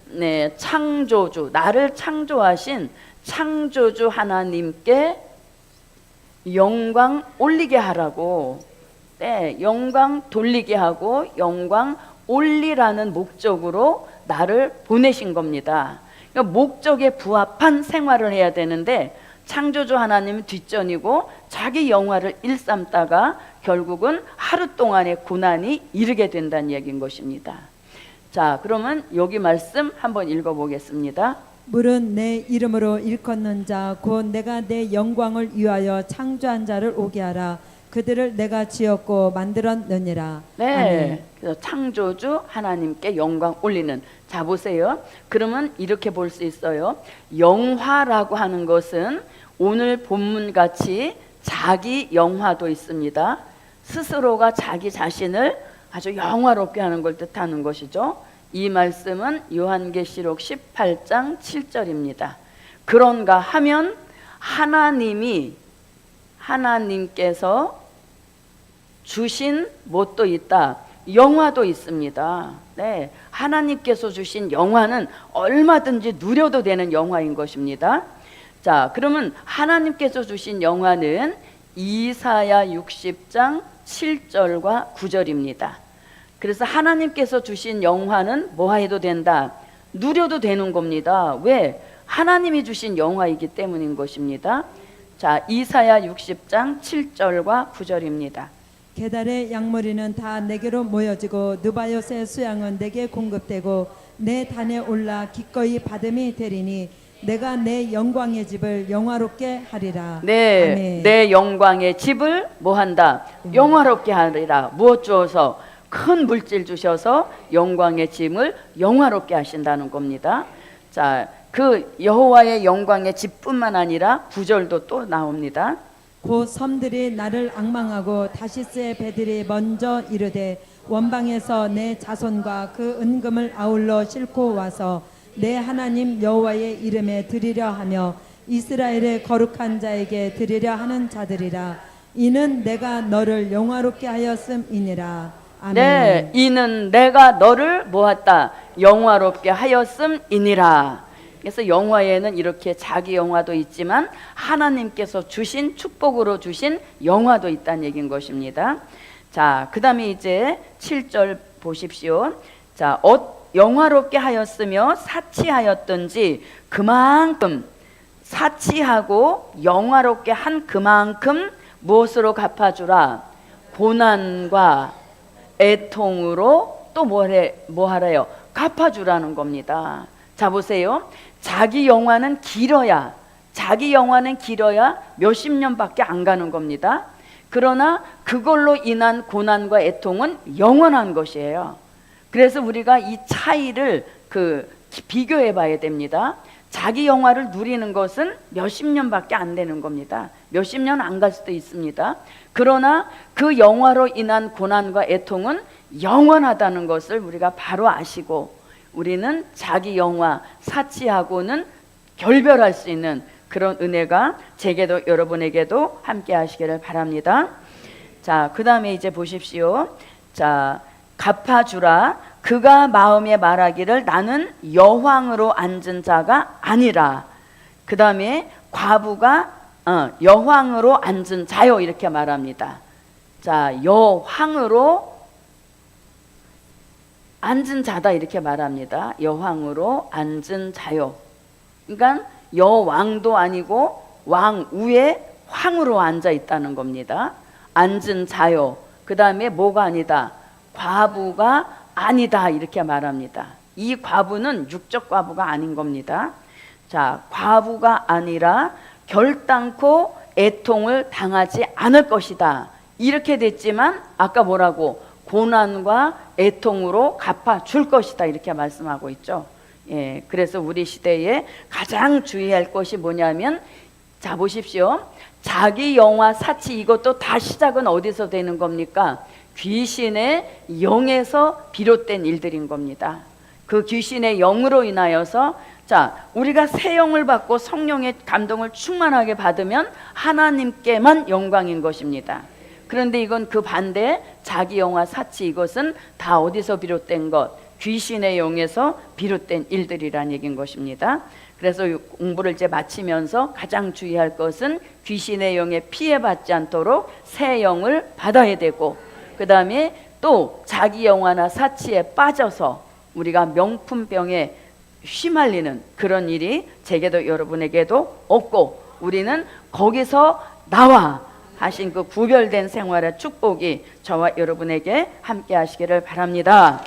네, 창조주, 나를 창조하신 창조주 하나님께 영광 올리게 하라고, 네, 영광 돌리게 하고 영광 올리라는 목적으로 나를 보내신 겁니다. 그러니까 목적에 부합한 생활을 해야 되는데 창조주 하나님은 뒷전이고 자기 영화를 일삼다가 결국은 하루 동안의 고난이 이르게 된다는 얘기인 것입니다. 자, 그러면 여기 말씀 한번 읽어보겠습니다. 물은 내 이름으로 일컫는 자 곧 내가 내 영광을 위하여 창조한 자를 오게 하라. 그들을 내가 지었고 만들었느니라. 네, 아멘. 그래서 창조주 하나님께 영광 올리는. 자, 보세요. 그러면 이렇게 볼 수 있어요. 영화라고 하는 것은 오늘 본문같이 자기 영화도 있습니다. 스스로가 자기 자신을 아주 영화롭게 하는 걸 뜻하는 것이죠. 이 말씀은 요한계시록 18장 7절입니다. 그런가 하면 하나님께서 주신 뭣도 있다. 영화도 있습니다. 네, 하나님께서 주신 영화는 얼마든지 누려도 되는 영화인 것입니다. 자, 그러면 하나님께서 주신 영화는 이사야 60장 7절과 9절입니다. 그래서 하나님께서 주신 영화는 뭐 해도 된다? 누려도 되는 겁니다. 왜? 하나님이 주신 영화이기 때문인 것입니다. 자, 이사야 60장 7절과 9절입니다. 게달의 양머리는 다 내게로 모여지고 느바요스의 수양은 내게 공급되고 내 단에 올라 기꺼이 받음이 되리니 내가 내 영광의 집을 영화롭게 하리라. 네, 아멘. 내 영광의 집을 뭐 한다? 영화롭게 하리라. 무엇 주어서? 큰 물질 주셔서 영광의 짐을 영화롭게 하신다는 겁니다. 자, 그 여호와의 영광의 집뿐만 아니라 9절도 또 나옵니다. 곧 섬들이 나를 앙망하고 다시스의 배들이 먼저 이르되 원방에서 내 자손과 그 은금을 아울러 싣고 와서 내 하나님 여호와의 이름에 드리려 하며 이스라엘의 거룩한 자에게 드리려 하는 자들이라. 이는 내가 너를 영화롭게 하였음이니라. 아멘. 네, 이는 내가 너를 모았다. 영화롭게 하였음이니라. 그래서 영화에는 이렇게 자기 영화도 있지만 하나님께서 주신 축복으로 주신 영화도 있다는 얘기인 것입니다. 자, 그 다음에 이제 7절 보십시오. 자, 영화롭게 하였으며 사치하였던지 그만큼 사치하고 영화롭게 한 그만큼 무엇으로 갚아주라? 고난과 애통으로 또 뭐하래요? 갚아주라는 겁니다. 자, 보세요. 자기 영화는 길어야 몇십 년밖에 안 가는 겁니다. 그러나 그걸로 인한 고난과 애통은 영원한 것이에요. 그래서 우리가 이 차이를 비교해 봐야 됩니다. 자기 영화를 누리는 것은 몇십 년밖에 안 되는 겁니다. 몇십 년 안 갈 수도 있습니다. 그러나 그 영화로 인한 고난과 애통은 영원하다는 것을 우리가 바로 아시고 우리는 자기 영화 사치하고는 결별할 수 있는 그런 은혜가 제게도 여러분에게도 함께 하시기를 바랍니다. 자, 그 다음에 이제 보십시오. 자, 갚아주라. 그가 마음에 말하기를 나는 여황으로 앉은 자가 아니라. 그 다음에 과부가 여황으로 앉은 자요 이렇게 말합니다. 자, 여황으로 앉은 자다 이렇게 말합니다. 여황으로 앉은 자요. 그러니까 여왕도 아니고 왕 위에 황으로 앉아 있다는 겁니다. 앉은 자요. 그 다음에 뭐가 아니다? 과부가 아니다 이렇게 말합니다. 이 과부는 육적 과부가 아닌 겁니다. 자, 과부가 아니라 결단코 애통을 당하지 않을 것이다 이렇게 됐지만 아까 뭐라고? 고난과 애통으로 갚아줄 것이다 이렇게 말씀하고 있죠. 예, 그래서 우리 시대에 가장 주의할 것이 뭐냐면 자 보십시오. 자기 영화 사치 이것도 다 시작은 어디서 되는 겁니까? 귀신의 영에서 비롯된 일들인 겁니다. 그 귀신의 영으로 인하여서 자 우리가 새 영을 받고 성령의 감동을 충만하게 받으면 하나님께만 영광인 것입니다. 그런데 이건 그 반대 자기 영화 사치 이것은 다 어디서 비롯된 것? 귀신의 영에서 비롯된 일들이란 얘기인 것입니다. 그래서 공부를 이제 마치면서 가장 주의할 것은 귀신의 영에 피해받지 않도록 새 영을 받아야 되고 그 다음에 또 자기 영화나 사치에 빠져서 우리가 명품병에 휘말리는 그런 일이 제게도 여러분에게도 없고 우리는 거기서 나와 하신 그 구별된 생활의 축복이 저와 여러분에게 함께 하시기를 바랍니다.